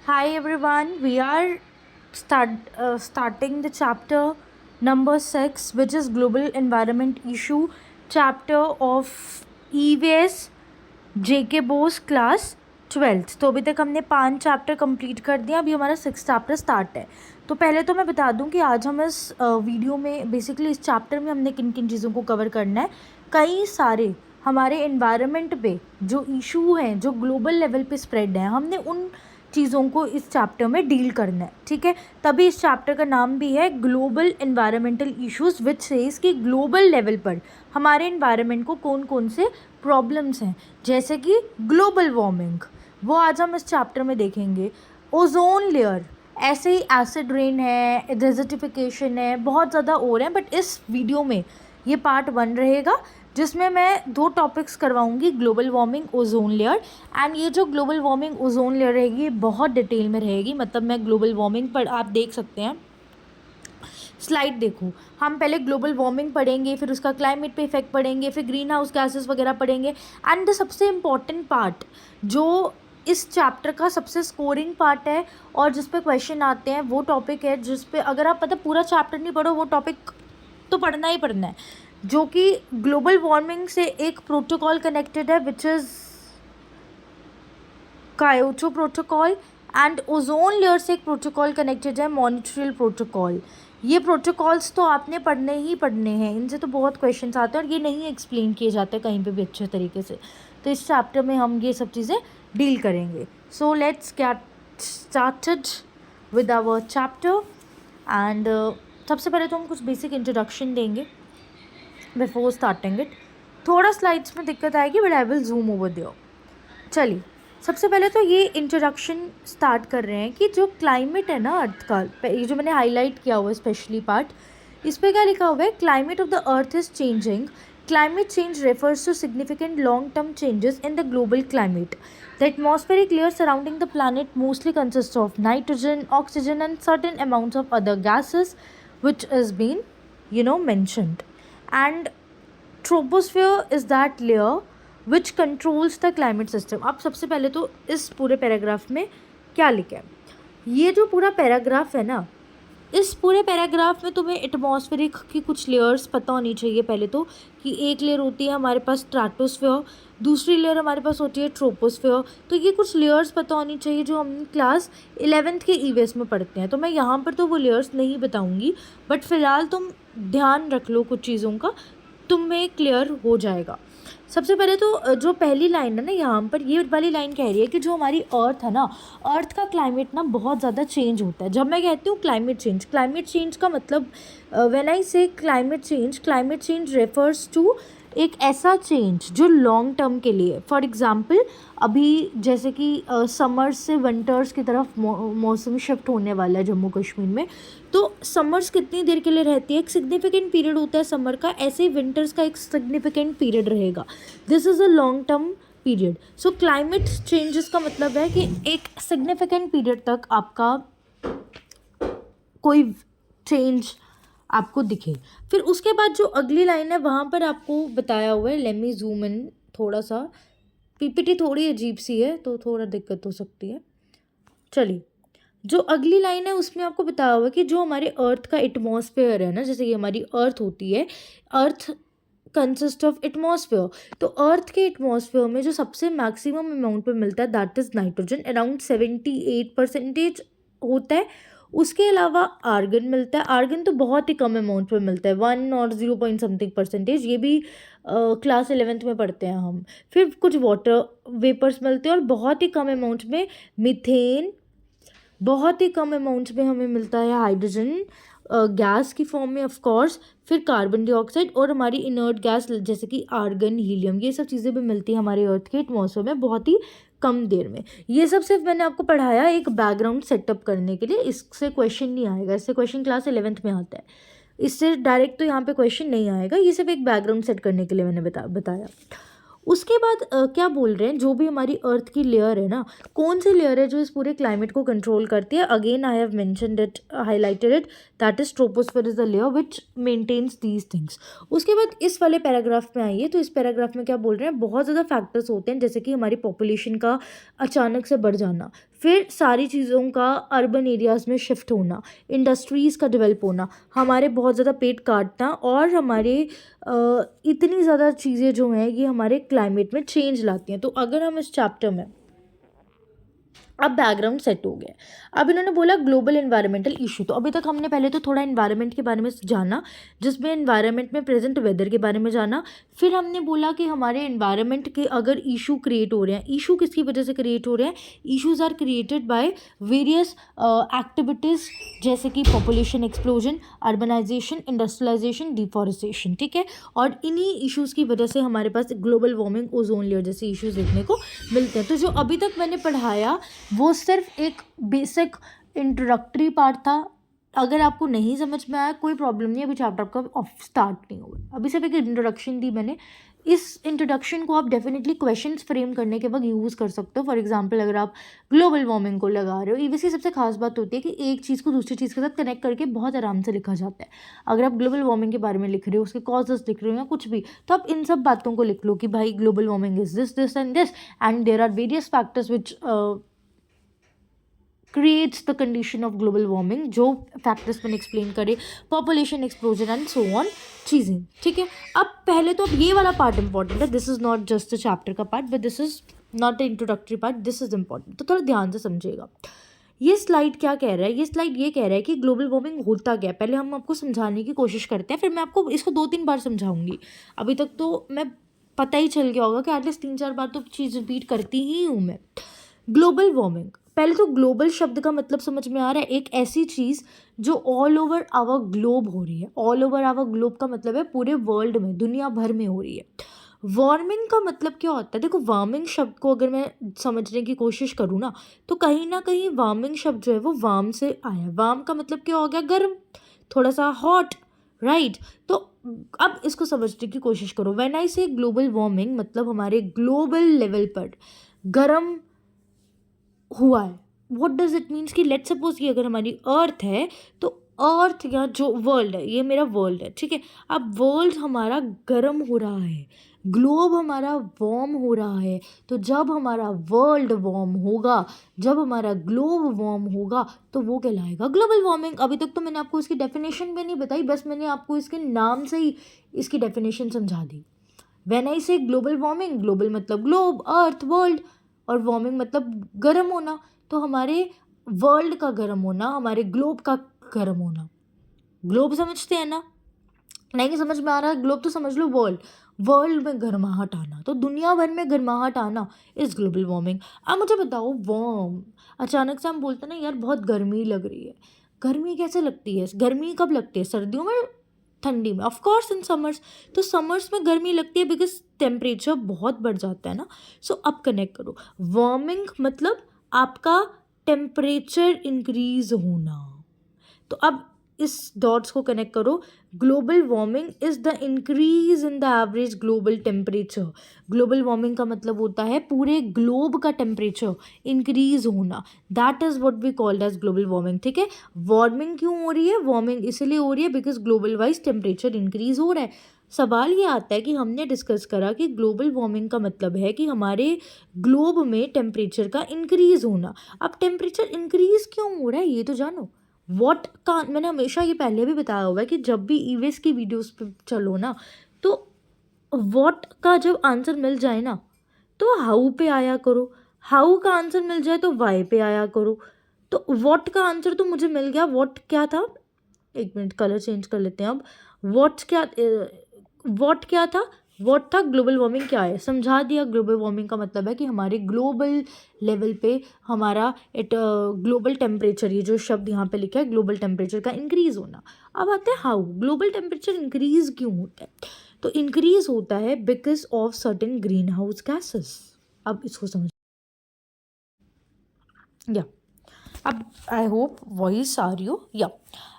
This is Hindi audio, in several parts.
Hi everyone, we are starting the chapter number 6, which is Global Environment Issue, chapter of EVS JK Bose class 12th। तो अभी तक हमने 5 चैप्टर कंप्लीट कर दिया, अभी हमारा 6 चैप्टर स्टार्ट है। तो पहले तो मैं बता दूं कि आज हम इस वीडियो में बेसिकली इस चैप्टर में हमने किन किन चीज़ों को कवर करना है। कई सारे हमारे एनवायरनमेंट पे जो इशू हैं, जो ग्लोबल लेवल पे स्प्रेड हैं, हमने उन चीज़ों को इस चैप्टर में डील करना है, ठीक है। तभी इस चैप्टर का नाम भी है global environmental issues, which says कि ग्लोबल लेवल पर हमारे एनवायरनमेंट को कौन कौन से प्रॉब्लम्स हैं, जैसे कि ग्लोबल वार्मिंग, वो आज हम इस चैप्टर में देखेंगे। ओजोन लेयर, ऐसे ही एसिड रेन है, डेजर्टिफिकेशन है, बहुत ज़्यादा और हैं, बट इस वीडियो में ये पार्ट 1 रहेगा जिसमें मैं 2 टॉपिक्स करवाऊंगी, global warming, ozone layer. And ये जो ग्लोबल वार्मिंग ओजोन लेयर रहेगी ये बहुत डिटेल में रहेगी, मतलब मैं ग्लोबल वार्मिंग पर आप देख सकते हैं, स्लाइड देखो। हम पहले ग्लोबल वार्मिंग पढ़ेंगे, फिर उसका क्लाइमेट पे इफेक्ट पढ़ेंगे, फिर ग्रीन हाउस गैसेस वगैरह पढ़ेंगे। एंड द सबसे इम्पॉर्टेंट पार्ट जो इस चैप्टर का सबसे स्कोरिंग पार्ट है और जिस पे क्वेश्चन आते हैं, वो टॉपिक है जिस पे अगर आप पता पूरा चैप्टर नहीं पढ़ो, वो टॉपिक तो पढ़ना ही पढ़ना है, जो कि ग्लोबल वार्मिंग से एक प्रोटोकॉल कनेक्टेड है, which is Kyoto protocol. And ozone layer से एक प्रोटोकॉल कनेक्टेड है, मॉनिट्रियल प्रोटोकॉल। ये प्रोटोकॉल्स तो आपने पढ़ने ही पढ़ने हैं, इनसे तो बहुत क्वेश्चंस आते हैं और ये नहीं एक्सप्लेन किए जाते कहीं पे भी अच्छे तरीके से। तो इस चैप्टर में हम ये सब चीज़ें डील करेंगे। So let's get started with our chapter. And सबसे पहले तो हम कुछ बेसिक इंट्रोडक्शन देंगे बिफोर स्टार्टिंग इट। थोड़ा स्लाइड्स में दिक्कत आएगी, but I will zoom over there. चलिए, सबसे पहले तो ये इंट्रोडक्शन स्टार्ट कर रहे हैं कि जो क्लाइमेट है ना अर्थ का, ये जो मैंने हाईलाइट किया हुआ है स्पेशली पार्ट, इस पर क्या लिखा हुआ है, climate of the earth is changing. Climate change refers to significant long term changes in the global climate. The atmospheric layer surrounding the planet mostly consists of nitrogen, oxygen, and certain amounts of other gases, which has been, mentioned. And troposphere is that layer which controls the climate system. अब सबसे पहले तो इस पूरे पैराग्राफ में क्या लिखा है, ये जो पूरा पैराग्राफ है ना, इस पूरे पैराग्राफ में तुम्हें एटमॉस्फेरिक की कुछ लेयर्स पता होनी चाहिए। पहले तो कि एक लेयर होती है हमारे पास स्ट्रेटोस्फेयर, दूसरी लेयर हमारे पास होती है ट्रोपोस्फेयर। तो ये कुछ लेयर्स पता होनी चाहिए जो हम क्लास 11th के ईवीएस में पढ़ते हैं। तो मैं यहाँ पर तो वो लेयर्स नहीं बताऊँगी, बट फ़िलहाल तुम ध्यान रख लो कुछ चीज़ों का, तुम्हें क्लियर हो जाएगा। सबसे पहले तो जो पहली लाइन है ना, यहाँ पर ये वाली लाइन कह रही है कि जो हमारी अर्थ है ना, अर्थ का क्लाइमेट ना बहुत ज़्यादा चेंज होता है। जब मैं कहती हूँ क्लाइमेट चेंज का मतलब, व्हेन आई से क्लाइमेट चेंज रेफर्स टू एक ऐसा चेंज जो लॉन्ग टर्म के लिए। फॉर एग्ज़ाम्पल, अभी जैसे कि समर्स से विंटर्स की तरफ मौसम शिफ्ट होने वाला है जम्मू कश्मीर में, तो समर्स कितनी देर के लिए रहती है, एक सिग्निफिकेंट पीरियड होता है समर का, ऐसे ही विंटर्स का एक सिग्निफिकेंट पीरियड रहेगा। This is a long term period. So climate changes का मतलब है कि एक सिग्निफिकेंट पीरियड तक आपका कोई चेंज आपको दिखे। फिर उसके बाद जो अगली लाइन है वहाँ पर आपको बताया हुआ है, लेट मी जूम इन थोड़ा सा, पीपीटी थोड़ी अजीब सी है तो थोड़ा दिक्कत हो सकती है। चलिए, जो अगली लाइन है उसमें आपको बताया हुआ है कि जो हमारे अर्थ का एटमॉस्फेयर है ना, जैसे कि हमारी अर्थ होती है, अर्थ कंसिस्ट ऑफ एटमॉस्फेयर। तो अर्थ के एटमॉस्फेयर में जो सबसे मैक्सिमम अमाउंट पे मिलता है दैट इज़ नाइट्रोजन, अराउंड 78% होता है। उसके अलावा आर्गन मिलता है, आर्गन तो बहुत ही कम अमाउंट पे मिलता है, 1 और 0 पॉइंट समथिंग %, ये भी क्लास 11th में पढ़ते हैं हम। फिर कुछ वाटर वेपर्स मिलते हैं और बहुत ही कम अमाउंट में मीथेन, बहुत ही कम अमाउंट में हमें मिलता है हाइड्रोजन गैस की फॉर्म में ऑफ कोर्स, फिर कार्बन डाइऑक्साइड और हमारी इनर्ट गैस जैसे कि आर्गन, हीलियम, ये सब चीज़ें भी मिलती हैं हमारे अर्थ के एटमॉस्फेयर में बहुत ही कम देर में। ये सब सिर्फ मैंने आपको पढ़ाया एक बैकग्राउंड सेटअप करने के लिए, इससे क्वेश्चन नहीं आएगा, इससे क्वेश्चन क्लास 11th में आता है, इससे डायरेक्ट तो यहाँ पे क्वेश्चन नहीं आएगा, ये सिर्फ एक बैकग्राउंड सेट करने के लिए मैंने बताया। उसके बाद क्या बोल रहे हैं, जो भी हमारी अर्थ की लेयर है ना, कौन सी लेयर है जो इस पूरे क्लाइमेट को कंट्रोल करती है, again I have mentioned it, highlighted it, that is troposphere is the layer which maintains these things. उसके बाद इस वाले पैराग्राफ में आइए, तो इस पैराग्राफ में क्या बोल रहे हैं, बहुत ज़्यादा फैक्टर्स होते हैं, जैसे कि हमारी पॉपुलेशन का अचानक से बढ़ जाना, फिर सारी चीज़ों का अर्बन एरियाज़ में शिफ्ट होना, इंडस्ट्रीज़ का डेवलप होना, हमारे बहुत ज़्यादा पेड़ काटना और हमारे इतनी ज़्यादा चीज़ें जो हैं ये हमारे क्लाइमेट में चेंज लाती हैं। तो अगर हम इस चैप्टर में अब बैकग्राउंड सेट हो गया। अब इन्होंने बोला ग्लोबल एनवायरमेंटल इशू। तो अभी तक हमने पहले तो थोड़ा एनवायरनमेंट के बारे में जाना, जिसमें एनवायरनमेंट में प्रेजेंट वेदर के बारे में जाना। फिर हमने बोला कि हमारे एनवायरनमेंट के अगर इशू क्रिएट हो रहे हैं, इशू किसकी वजह से क्रिएट हो रहे हैं, issues are created by various activities, जैसे कि population explosion, urbanisation, industrialisation, deforestation, ठीक है। और इन्हीं इश्यूज़ की वजह से हमारे पास ग्लोबल वार्मिंग, ओजोन लेयर जैसे इश्यूज़ देखने को मिलते हैं। तो जो अभी तक मैंने पढ़ाया वो सिर्फ एक बेसिक इंट्रोडक्टरी पार्ट था। अगर आपको नहीं समझ में आया कोई प्रॉब्लम नहीं, अभी चैप्टर आपका स्टार्ट नहीं हुआ, अभी सिर्फ एक इंट्रोडक्शन दी मैंने। इस इंट्रोडक्शन को आप डेफिनेटली क्वेश्चंस फ्रेम करने के वक्त यूज़ कर सकते हो। फॉर एग्जांपल अगर आप ग्लोबल वार्मिंग को लगा रहे हो, ईवीएस की सबसे खास बात होती है कि एक चीज़ को दूसरी चीज़ के साथ कनेक्ट करके बहुत आराम से लिखा जाता है। अगर आप ग्लोबल वार्मिंग के बारे में लिख रहे हो, उसके कॉजेस लिख रहे हो या कुछ भी, तो आप इन सब बातों को लिख लो कि भाई global warming is this and this and there are various factors which creates the condition of global warming, जो फैक्टर्स मैंने एक्सप्लेन करे, population explosion and so on चीज़ें, ठीक है। अब पहले तो अब ये वाला पार्ट इंपॉर्टेंट है, this is not just the chapter का part but this is not the introductory part, this is important. तो थोड़ा ध्यान से समझिएगा। ये स्लाइड क्या कह रहा है, ये स्लाइड ये कह रहा है कि ग्लोबल वार्मिंग होता क्या है। पहले हम आपको समझाने की कोशिश करते हैं, फिर मैं आपको इसको 2-3 बार समझाऊंगी। अभी तक तो मैं पता ही चल गया होगा कि एटलीस्ट 3-4 बार तो चीज़ रिपीट करती ही हूँ मैं। ग्लोबल वार्मिंग, पहले तो ग्लोबल शब्द का मतलब समझ में आ रहा है, एक ऐसी चीज़ जो ऑल ओवर आवर ग्लोब हो रही है। ऑल ओवर आवर ग्लोब का मतलब है पूरे वर्ल्ड में, दुनिया भर में हो रही है। वार्मिंग का मतलब क्या होता है, देखो वार्मिंग शब्द को अगर मैं समझने की कोशिश करूँ ना कहीं वार्मिंग शब्द जो है वो वार्म से आया। वार्म का मतलब क्या हो गया, गर्म, थोड़ा सा हॉट, राइट। तो अब इसको समझने की कोशिश करो। व्हेन आई से ग्लोबल वार्मिंग मतलब हमारे ग्लोबल लेवल पर गर्म हुआ है। व्हाट डज इट मीन्स कि लेट्स सपोज कि अगर हमारी अर्थ है तो अर्थ या जो वर्ल्ड है, ये मेरा वर्ल्ड है, ठीक है। अब वर्ल्ड हमारा गर्म हो रहा है, ग्लोब हमारा वार्म हो रहा है। तो जब हमारा वर्ल्ड वार्म होगा, जब हमारा ग्लोब वार्म होगा, तो वो कहलाएगा ग्लोबल वार्मिंग। अभी तक तो मैंने आपको इसकी डेफिनेशन भी नहीं बताई, बस मैंने आपको इसके नाम से ही इसकी डेफिनेशन समझा दी। व्हेन आई से ग्लोबल वार्मिंग, ग्लोबल मतलब ग्लोब, अर्थ, वर्ल्ड, और वार्मिंग मतलब गर्म होना। तो हमारे वर्ल्ड का गर्म होना, हमारे ग्लोब का गर्म होना। ग्लोब समझते हैं ना, नहीं समझ में आ रहा, ग्लोब तो समझ लो वर्ल्ड, वर्ल्ड में गर्माहट आना, तो दुनिया भर में गर्माहट आना इस ग्लोबल वार्मिंग। अब मुझे बताओ, वार्म, अचानक से हम बोलते हैं ना यार बहुत गर्मी लग रही है। गर्मी कैसे लगती है, गर्मी कब लगती है, सर्दियों में, ठंडी में, ऑफ कोर्स इन समर्स। तो समर्स में गर्मी लगती है बिकॉज टेम्परेचर बहुत बढ़ जाता है ना। सो अब कनेक्ट करो, वार्मिंग मतलब आपका टेम्परेचर इंक्रीज होना। तो अब इस डॉट्स को कनेक्ट करो, global warming is the increase in the average global temperature. Global warming का मतलब होता है पूरे ग्लोब का टेम्परेचर इंक्रीज होना, that is what we called as global warming, ठीक है। वार्मिंग क्यों हो रही है, वार्मिंग इसलिए हो रही है because global wise temperature increase हो रहा है। सवाल ये आता है कि हमने डिस्कस करा कि ग्लोबल वार्मिंग का मतलब है कि हमारे ग्लोब में टेम्परेचर का इंक्रीज होना। अब टेम्परेचर इंक्रीज क्यों हो रहा है ये तो जानो। वॉट का मैंने हमेशा ये पहले भी बताया हुआ है कि जब भी ईवीएस की वीडियोस पे चलो ना, तो वॉट का जब आंसर मिल जाए ना तो हाउ पे आया करो, हाउ का आंसर मिल जाए तो वाई पे आया करो। तो वॉट का आंसर तो मुझे मिल गया, वॉट क्या था, एक मिनट कलर चेंज कर लेते हैं अब। वॉट क्या था, वॉट था ग्लोबल वार्मिंग क्या है, समझा दिया। ग्लोबल वार्मिंग का मतलब है कि हमारे ग्लोबल लेवल पे हमारा ग्लोबल टेम्परेचर, ये जो शब्द यहाँ पे लिखा है ग्लोबल टेम्परेचर का इंक्रीज होना। अब आते हैं हाउ, ग्लोबल टेम्परेचर इंक्रीज क्यों होता है। तो इंक्रीज होता है because of certain green house gases. अब इसको समझ, या अब आई होप वॉइस आ रही हो, या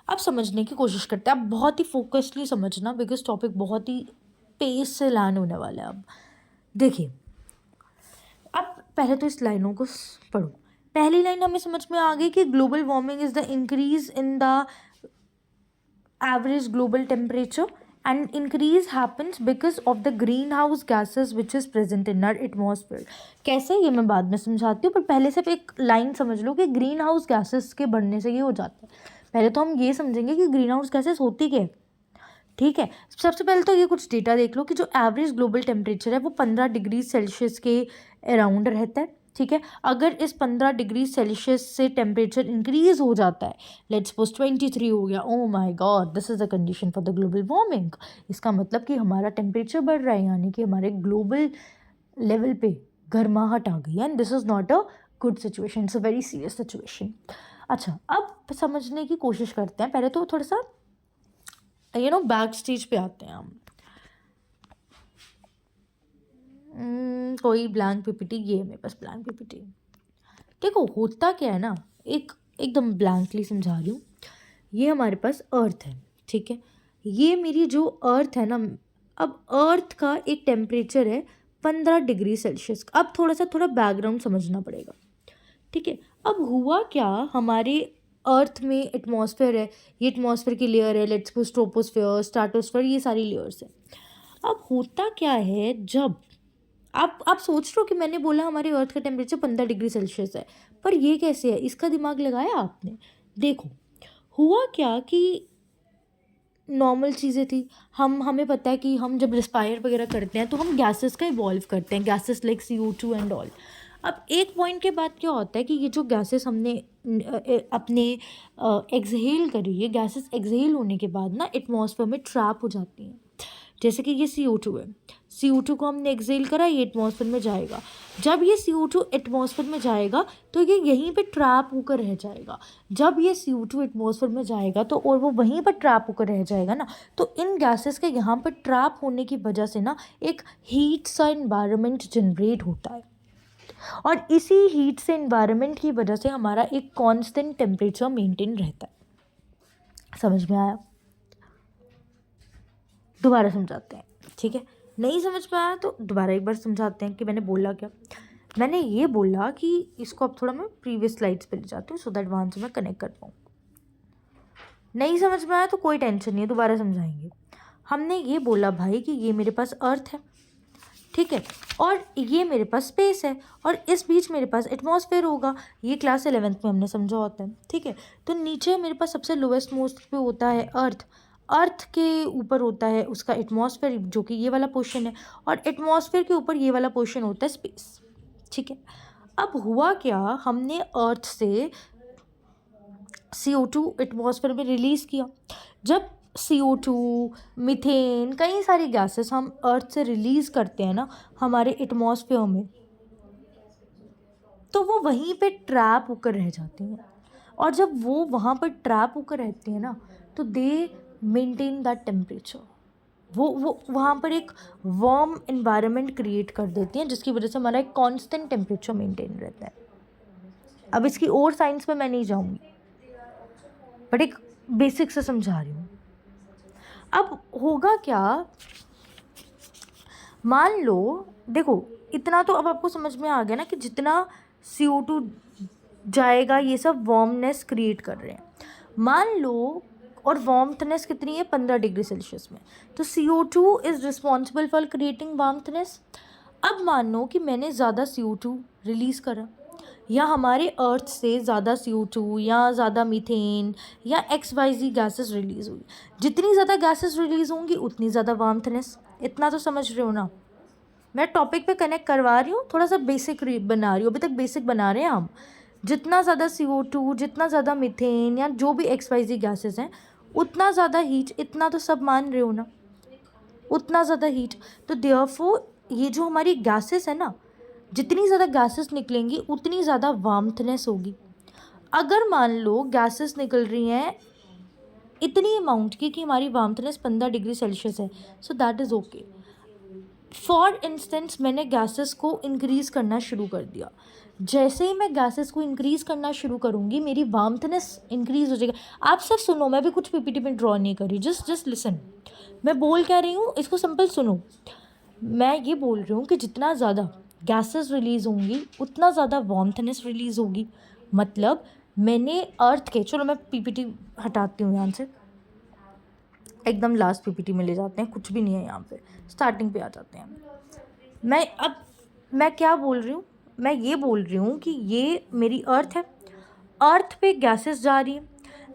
अब समझने की कोशिश करते हैं। अब बहुत ही फोकसली समझना बिकॉज टॉपिक बहुत ही पेस से लर्न होने वाला है। अब देखिए, अब पहले तो इस लाइनों को पढ़ो। पहली लाइन हमें समझ में आ गई कि global warming is the increase in the average global temperature and increase happens because of the greenhouse gases which is present in our atmosphere. कैसे, ये मैं बाद में समझाती हूँ, पर पहले सिर्फ एक लाइन समझ लो कि ग्रीन हाउस गैसेस के बढ़ने से ये हो जाता है. पहले तो हम ये समझेंगे कि ग्रीन हाउस गैसेस होती क्या है. ठीक है, सबसे पहले तो ये कुछ डेटा देख लो कि जो एवरेज ग्लोबल टेम्परेचर है वो 15 डिग्री सेल्सियस के अराउंड रहता है. ठीक है, अगर इस 15 डिग्री सेल्सियस से टेम्परेचर इंक्रीज हो जाता है, लेट्स सपोज 23 हो गया, oh my God, this is the condition for the global warming. इसका मतलब कि हमारा टेम्परेचर बढ़ रहा है, यानी कि हमारे ग्लोबल लेवल पे गर्माहट आ गई है, and this is not a good situation, it's a very serious situation. अच्छा, अब समझने की कोशिश करते हैं. पहले तो थोड़ा सा बैक स्टेज पे आते हैं हम. कोई ब्लैंक पीपीटी, ये है मेरे पास ब्लैंक पीपीटी. देखो होता क्या है ना, एकदम ब्लैंकली समझा रही हूँ. ये हमारे पास अर्थ है. ठीक है, ये मेरी जो अर्थ है ना, अब अर्थ का एक टेम्परेचर है 15 डिग्री सेल्सियस. अब थोड़ा बैकग्राउंड समझना पड़ेगा. ठीक है, अब हुआ क्या, हमारे अर्थ में एटमॉस्फेयर है, ये एटमॉस्फेयर की लेयर है, लेट्स सपोज ट्रोपोस्फेयर, स्ट्रेटोस्फेयर, ये सारी लेयर्स है. अब होता क्या है, जब आप सोच रहे हो कि मैंने बोला हमारे अर्थ का टेम्परेचर 15 डिग्री सेल्सियस है, पर ये कैसे है, इसका दिमाग लगाया आपने. देखो हुआ क्या कि नॉर्मल चीज़ें थी, हमें पता है कि हम जब रिस्पायर वगैरह करते हैं तो हम गैसेस का इवॉल्व करते हैं, gases like CO2 and all. अब एक पॉइंट के बाद क्या होता है कि ये जो गैसेस हमने अपने एक्सहेल करी, ये गैसेस एक्सहेल होने के बाद ना एटमॉस्फेयर में ट्रैप हो जाती हैं. जैसे कि ये CO2 है, CO2 को हमने एक्सहेल करा, ये एटमॉस्फेयर में जाएगा. जब ये CO2 एटमॉस्फेयर में जाएगा तो ये यहीं पे ट्रैप होकर रह जाएगा. जब ये CO2 एटमॉस्फेयर में जाएगा तो और वो वहीं पर ट्रैप होकर रह जाएगा ना, तो इन गैसेस के यहाँ पर ट्रैप होने की वजह से ना एक हीट सा इन्वायरमेंट जनरेट होता है, और इसी हीट से इन्वायरमेंट की वजह से हमारा एक कांस्टेंट टेम्परेचर मेंटेन रहता है. समझ में आया? दोबारा समझाते हैं. ठीक है, नहीं समझ में आया तो दोबारा एक बार समझाते हैं कि मैंने बोला क्या. मैंने ये बोला कि इसको अब थोड़ा मैं प्रीवियस स्लाइड्स पे ले जाती हूँ सो दैट वहाँ से मैं कनेक्ट कर पाऊँ. नहीं समझ में आया तो कोई टेंशन नहीं है, दोबारा समझाएंगे. हमने ये बोला भाई कि ये मेरे पास अर्थ है, ठीक है, और ये मेरे पास स्पेस है, और इस बीच मेरे पास एटमॉस्फेयर होगा. ये क्लास 11th में हमने समझा होता है. ठीक है, तो नीचे मेरे पास सबसे लोवेस्ट मोस्ट पे होता है अर्थ. अर्थ के ऊपर होता है उसका एटमॉस्फेयर, जो कि ये वाला पोर्शन है, और एटमॉस्फेयर के ऊपर ये वाला पोर्शन होता है स्पेस. ठीक है, अब हुआ क्या, हमने अर्थ से CO2 एटमॉस्फेयर में रिलीज़ किया. जब CO2, मीथेन, कई सारी गैसेस हम अर्थ से रिलीज़ करते हैं ना हमारे एटमॉस्फेयर में, तो वो वहीं पे ट्रैप होकर रह जाती हैं. और जब वो वहाँ पर ट्रैप होकर रहती हैं ना, तो दे मेंटेन दैट टेम्परेचर. वो वहाँ पर एक वार्म इन्वायरमेंट क्रिएट कर देती हैं, जिसकी वजह से हमारा एक कांस्टेंट टेम्परेचर मेंटेन रहता है. अब इसकी और साइंस में मैं नहीं जाऊँगी, बट एक बेसिक से समझा रही हूँ. अब होगा क्या, मान लो, देखो इतना तो अब आपको समझ में आ गया ना कि जितना CO2 जाएगा ये सब वार्मनेस क्रिएट कर रहे हैं. मान लो, और वार्मथनेस कितनी है, 15 डिग्री सेल्सियस में, तो CO2 is responsible for creating warmthness. अब मान लो कि मैंने ज़्यादा CO2 रिलीज़ करा, या हमारे अर्थ से ज़्यादा CO2 या ज़्यादा मीथेन या XYZ गैसेस रिलीज़ हुई. जितनी ज़्यादा गैसेस रिलीज़ होंगी उतनी ज़्यादा वार्मथनेस. इतना तो समझ रहे हो ना, मैं टॉपिक पे कनेक्ट करवा रही हूँ, थोड़ा सा बेसिक बना रही हूँ, अभी तक बेसिक बना रहे हैं हम. जितना ज़्यादा CO2, जितना ज़्यादा मीथेन या जो भी XYZ गैसेस हैं, उतना ज़्यादा हीट, इतना तो सब मान रहे हो ना, उतना ज़्यादा हीट. तो देयरफॉर ये जो हमारी गैसेस है ना, जितनी ज़्यादा गैसेस निकलेंगी उतनी ज़्यादा वार्मथनेस होगी. अगर मान लो गैसेस निकल रही हैं इतनी अमाउंट की कि हमारी वार्मथनेस 15 डिग्री सेल्सियस है, so that is okay. For instance मैंने गैसेस को इंक्रीज़ करना शुरू कर दिया. जैसे ही मैं गैसेस को इंक्रीज़ करना शुरू करूँगी मेरी वार्मथनेस इंक्रीज़ हो जाएगी. आप सब सुनो, मैं भी कुछ पीपीटी में ड्रॉ नहीं कर रही, जस्ट लिसन. मैं बोल क्या रही हूँ इसको सिंपल सुनो. मैं ये बोल रही हूँ कि जितना ज़्यादा गैसेस रिलीज़ होंगी उतना ज़्यादा वार्मथनेस रिलीज़ होगी. मतलब मैंने अर्थ के, चलो मैं पीपीटी हटाती हूँ यहाँ से. एकदम लास्ट पीपीटी में ले जाते हैं, कुछ भी नहीं है यहाँ पे, स्टार्टिंग पे आ जाते हैं। मैं क्या बोल रही हूँ, मैं ये बोल रही हूँ कि ये मेरी अर्थ है, अर्थ पे गैसेस जा रही हैं,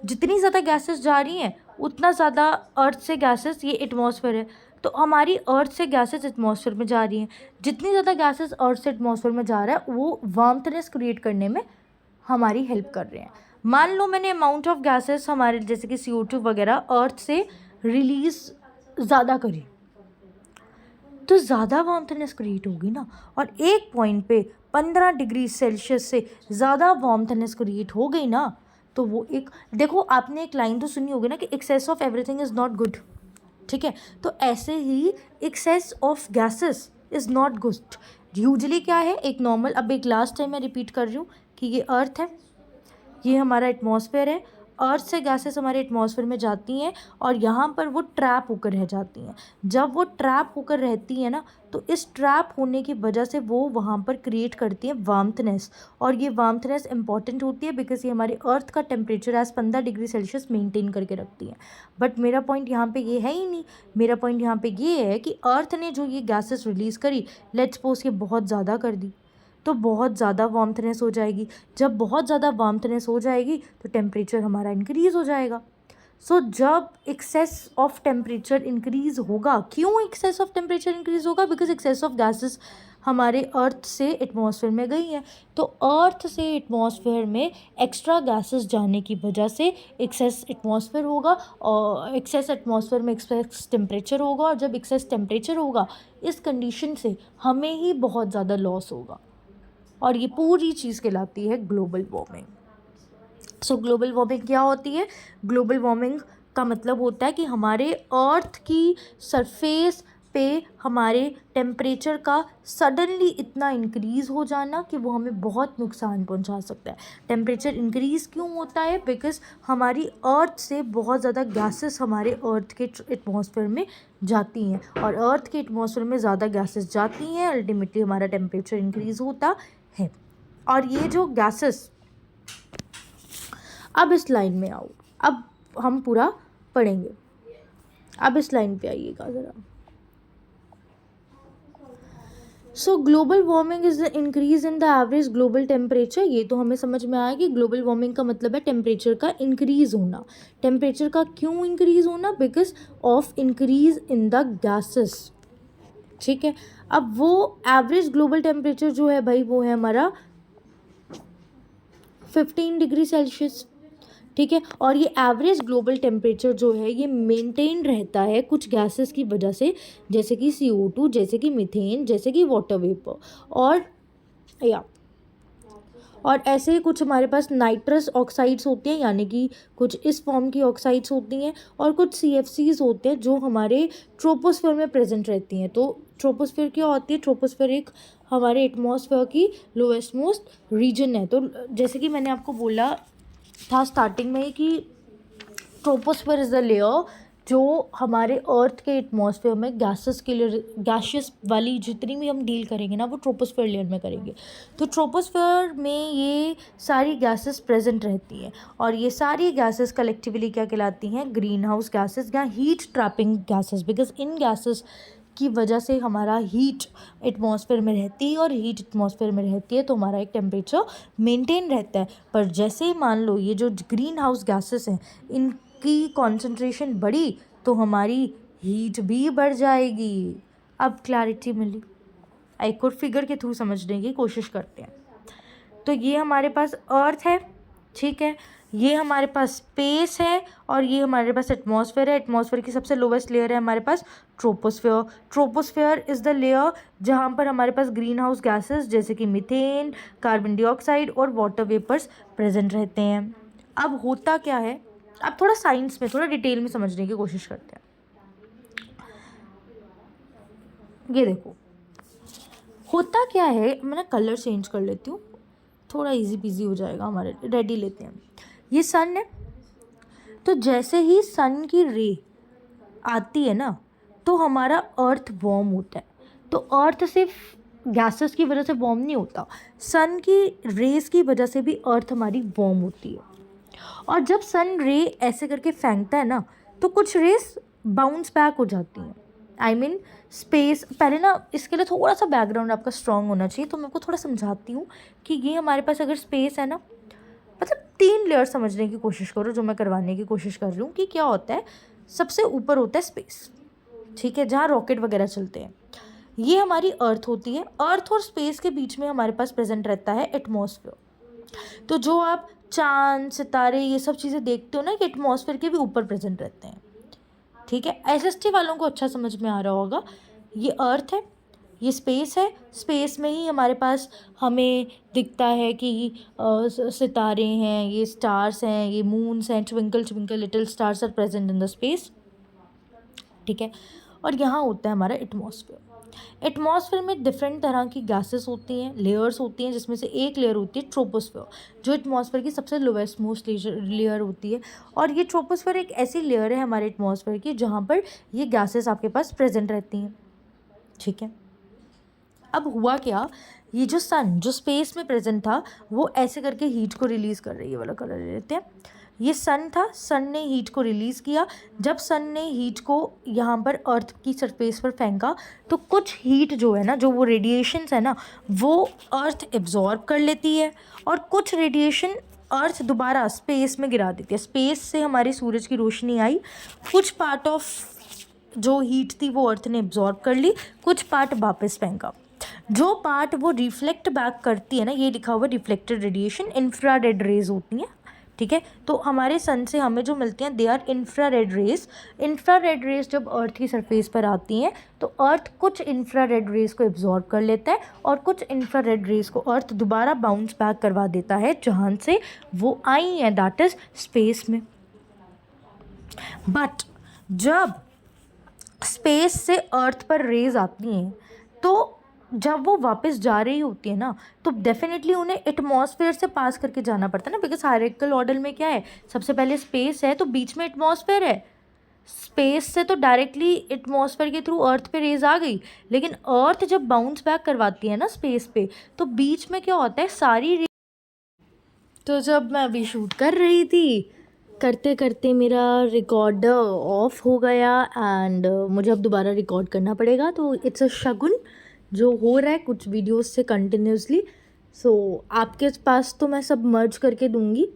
जितनी ज़्यादा गैसेस जा रही हैं उतना ज़्यादा अर्थ से गैसेस, ये एटमॉस्फेयर है, तो हमारी अर्थ से गैसेस एटमॉस्फेयर में जा रही हैं, जितनी ज़्यादा गैसेस अर्थ से एटमॉस्फेयर में जा रहा है वो वार्मथनेस क्रिएट करने में हमारी हेल्प कर रहे हैं। मान लो मैंने अमाउंट ऑफ गैसेस हमारे जैसे कि CO2 वगैरह अर्थ से रिलीज़ ज़्यादा करी, तो ज़्यादा वार्मथनेस क्रिएट होगी ना, और एक पॉइंट पे 15 डिग्री सेल्सियस से ज़्यादा वार्मथनेस क्रिएट हो गई ना, तो वो एक, देखो आपने एक लाइन तो सुनी होगी ना कि excess of everything is not good, ठीक है, तो ऐसे ही excess of gases is not good. Usually क्या है, एक नॉर्मल, अब एक लास्ट टाइम मैं रिपीट कर रही हूँ कि ये अर्थ है, ये हमारा एटमॉस्फेयर है, अर्थ से गैसेस हमारे एटमॉस्फेयर में जाती हैं और यहाँ पर वो ट्रैप होकर रह जाती हैं। जब वो ट्रैप होकर रहती हैं ना, तो इस ट्रैप होने की वजह से वो वहाँ पर क्रिएट करती हैं वार्मथनेस, और ये वार्मथनेस इंपॉर्टेंट होती है बिकॉज ये हमारे अर्थ का temperature as 15 degree Celsius maintain करके रखती हैं। बट मेरा पॉइंट यहाँ पे ये है ही नहीं, मेरा पॉइंट यहाँ पे ये है कि अर्थ ने जो ये गैसेस रिलीज़ करी, लेट्स सपोज ये बहुत ज़्यादा कर दी, तो बहुत ज़्यादा वार्मथनेस हो जाएगी। जब बहुत ज़्यादा वार्मथनेस हो जाएगी तो टेम्परेचर हमारा इंक्रीज़ हो जाएगा। सो जब एक्सेस ऑफ टेम्परेचर इंक्रीज़ होगा, क्यों एक्सेस ऑफ टेम्परेचर इंक्रीज़ होगा, बिकॉज एक्सेस ऑफ गैसेस हमारे अर्थ से एटमॉस्फेयर में गई हैं, तो अर्थ से एटमॉस्फेयर में एक्स्ट्रा गैसेस जाने की वजह से एक्सेस एटमॉस्फेयर होगा, और एक्सेस एटमॉस्फेयर में एक्सेस टेम्परेचर होगा, और जब एक्सेस टेम्परेचर होगा इस कंडीशन से हमें ही बहुत ज़्यादा लॉस होगा, और ये पूरी चीज़ कहलाती है ग्लोबल वार्मिंग। सो ग्लोबल वार्मिंग क्या होती है, ग्लोबल वार्मिंग का मतलब होता है कि हमारे अर्थ की सरफेस पे हमारे टेम्परेचर का सडनली इतना इंक्रीज़ हो जाना कि वो हमें बहुत नुकसान पहुंचा सकता है। टेम्परेचर इंक्रीज़ क्यों होता है, बिकॉज हमारी अर्थ से बहुत ज़्यादा गैसेस हमारे अर्थ के एटमॉस्फेयर में जाती हैं, और अर्थ के एटमॉस्फेयर में ज़्यादा गैसेस जाती हैं, अल्टीमेटली हमारा टेम्परेचर इंक्रीज़ होता है। और ये जो गैसेस, अब इस लाइन में आओ, अब हम पूरा पढ़ेंगे, अब इस लाइन पे आइएगा ज़रा। सो global warming is the increase in the average global temperature. ये तो हमें समझ में आया कि ग्लोबल वार्मिंग का मतलब है टेम्परेचर का इंक्रीज होना। टेम्परेचर का क्यों इंक्रीज होना, because of increase in the gases, ठीक है। अब वो एवरेज ग्लोबल टेम्परेचर जो है भाई, वो है हमारा 15 डिग्री सेल्सियस, ठीक है। और ये एवरेज ग्लोबल टेम्परेचर जो है ये मेंटेन रहता है कुछ गैसेस की वजह से, जैसे कि CO2, जैसे कि मीथेन, जैसे कि वाटर वेपर, और ऐसे ही कुछ हमारे पास नाइट्रस ऑक्साइड्स होते हैं, यानी कि कुछ इस फॉर्म की ऑक्साइड्स होती हैं, और कुछ CFCs होते हैं जो हमारे ट्रोपोस्फेयर में प्रेजेंट रहती हैं। तो ट्रोपोस्फेयर क्या होती है, ट्रोपोस्फेयर एक हमारे एटमॉस्फेयर की लोएस्ट मोस्ट रीजन है। तो जैसे कि मैंने आपको बोला था स्टार्टिंग में कि ट्रोपोस्फेयर इज़ द लेयर जो हमारे अर्थ के एटमॉस्फेयर में गैसेस के लिए, गैशियस वाली जितनी भी हम डील करेंगे ना, वो ट्रोपोस्फेयर लेयर में करेंगे। तो ट्रोपोस्फेयर में ये सारी गैसेस प्रेजेंट रहती हैं, और ये सारी गैसेस कलेक्टिवली क्या कहलाती हैं, ग्रीन हाउस गैसेस या heat trapping gases, because in gases की वजह से हमारा हीट एटमॉस्फेयर में रहती है, और हीट एटमॉस्फेयर में रहती है तो हमारा एक टेम्परेचर मेंटेन रहता है। पर जैसे ही मान लो ये जो ग्रीन हाउस गैसेस हैं इनकी कॉन्सेंट्रेशन बढ़ी तो हमारी हीट भी बढ़ जाएगी। अब क्लैरिटी मिली, एक और फिगर के थ्रू समझने की कोशिश करते हैं। तो ये हमारे पास अर्थ है, ठीक है, ये हमारे पास स्पेस है, और ये हमारे पास एटमॉस्फेयर है। एटमॉस्फेयर की सबसे लोवेस्ट लेयर है हमारे पास troposphere. Troposphere is the layer जहाँ पर हमारे पास ग्रीन हाउस गैसेस जैसे कि मीथेन, कार्बन डाइऑक्साइड और वाटर वेपर्स प्रेजेंट रहते हैं। अब होता क्या है, अब थोड़ा साइंस में, थोड़ा डिटेल में समझने की कोशिश करते हैं। ये देखो होता क्या है, मैं ना कलर चेंज कर लेती हूँ, थोड़ा इजी पीजी हो जाएगा हमारे, रेडी लेते हैं। ये सन है, तो जैसे ही सन की रे आती है ना तो हमारा अर्थ वार्म होता है। तो अर्थ सिर्फ गैसेस की वजह से वार्म नहीं होता, सन की रेस की वजह से भी अर्थ हमारी वार्म होती है। और जब सन रे ऐसे करके फेंकता है ना, तो कुछ रेस बाउंस बैक हो जाती हैं। आई मीन स्पेस, पहले ना इसके लिए थोड़ा सा बैकग्राउंड आपका स्ट्रांग होना चाहिए, तो मैं आपको थोड़ा समझाती हूँ कि ये हमारे पास अगर स्पेस है ना, मतलब 3 लेयर समझने की कोशिश करो, जो मैं करवाने की कोशिश कर रही हूँ कि क्या होता है। सबसे ऊपर होता है स्पेस, ठीक है, जहाँ रॉकेट वगैरह चलते हैं। ये हमारी अर्थ होती है। अर्थ और स्पेस के बीच में हमारे पास प्रेजेंट रहता है एटमॉस्फेयर। तो जो आप चांद, सितारे, ये सब चीज़ें देखते हो ना, कि एटमॉस्फेयर के भी ऊपर प्रेजेंट रहते हैं, ठीक है। एसएसटी वालों को अच्छा समझ में आ रहा होगा। ये अर्थ है, ये स्पेस है। स्पेस में ही हमारे पास हमें दिखता है कि सितारे हैं, ये स्टार्स हैं, ये मून्स हैं, twinkle twinkle little stars are present in the space, ठीक है। और यहाँ होता है हमारा एटमॉस्फेयर। एटमॉस्फेयर में डिफरेंट तरह की गैसेस होती हैं, लेयर्स होती हैं, जिसमें से एक लेयर होती है ट्रोपोस्फेयर, जो एटमॉस्फेयर की सबसे लोवेस्ट मोस्ट लेयर होती है। और ये ट्रोपोस्फेयर एक ऐसी लेयर है हमारे एटमॉस्फेयर की जहाँ पर ये गैसेस आपके पास प्रेजेंट रहती हैं, ठीक है। अब हुआ क्या, ये जो सन जो स्पेस में प्रेजेंट था, वो ऐसे करके हीट को रिलीज़ कर रही है। ये वाला कलर ले लेते हैं। ये सन था, सन ने हीट को रिलीज़ किया। जब सन ने हीट को यहाँ पर अर्थ की सरफेस पर फेंका, तो कुछ हीट जो है ना, जो वो रेडिएशंस है ना, वो अर्थ एब्जॉर्ब कर लेती है, और कुछ रेडिएशन अर्थ दोबारा स्पेस में गिरा देती है। स्पेस से हमारे सूरज की रोशनी आई, कुछ पार्ट ऑफ जो हीट थी वो अर्थ ने एब्जॉर्ब कर ली, कुछ पार्ट वापस फेंका। जो पार्ट वो रिफ्लेक्ट बैक करती है ना, ये लिखा हुआ रिफ्लेक्टेड रेडिएशन, इंफ्रारेड रेज होती हैं, ठीक है। तो हमारे सन से हमें जो मिलती हैं, they are infrared rays. Infrared rays जब अर्थ की सरफेस पर आती हैं, तो अर्थ कुछ इंफ्रारेड रेज को एब्जॉर्ब कर लेता है, और कुछ इंफ्रारेड रेज को अर्थ दोबारा बाउंस बैक करवा देता है जहाँ से वो आई हैं, दैट इज स्पेस में। बट जब स्पेस से अर्थ पर रेज आती हैं, तो जब वो वापस जा रही होती है ना, तो डेफिनेटली उन्हें एटमॉस्फेयर से पास करके जाना पड़ता है ना, बिकॉज हायरार्किकल ऑर्डर में क्या है, सबसे पहले स्पेस है, तो बीच में एटमॉस्फेयर है। स्पेस से तो डायरेक्टली एटमॉस्फेयर के थ्रू अर्थ पे रेज आ गई, लेकिन अर्थ जब बाउंस बैक करवाती है ना स्पेस पे, तो बीच में क्या होता है, सारी तो जब मैं अभी शूट कर रही थी, करते करते मेरा रिकॉर्ड ऑफ हो गया, एंड मुझे अब दोबारा रिकॉर्ड करना पड़ेगा। तो इट्स अ शगुन जो हो रहा है कुछ वीडियोस से कंटिन्यूसली। सो आपके पास तो मैं सब मर्ज करके दूंगी,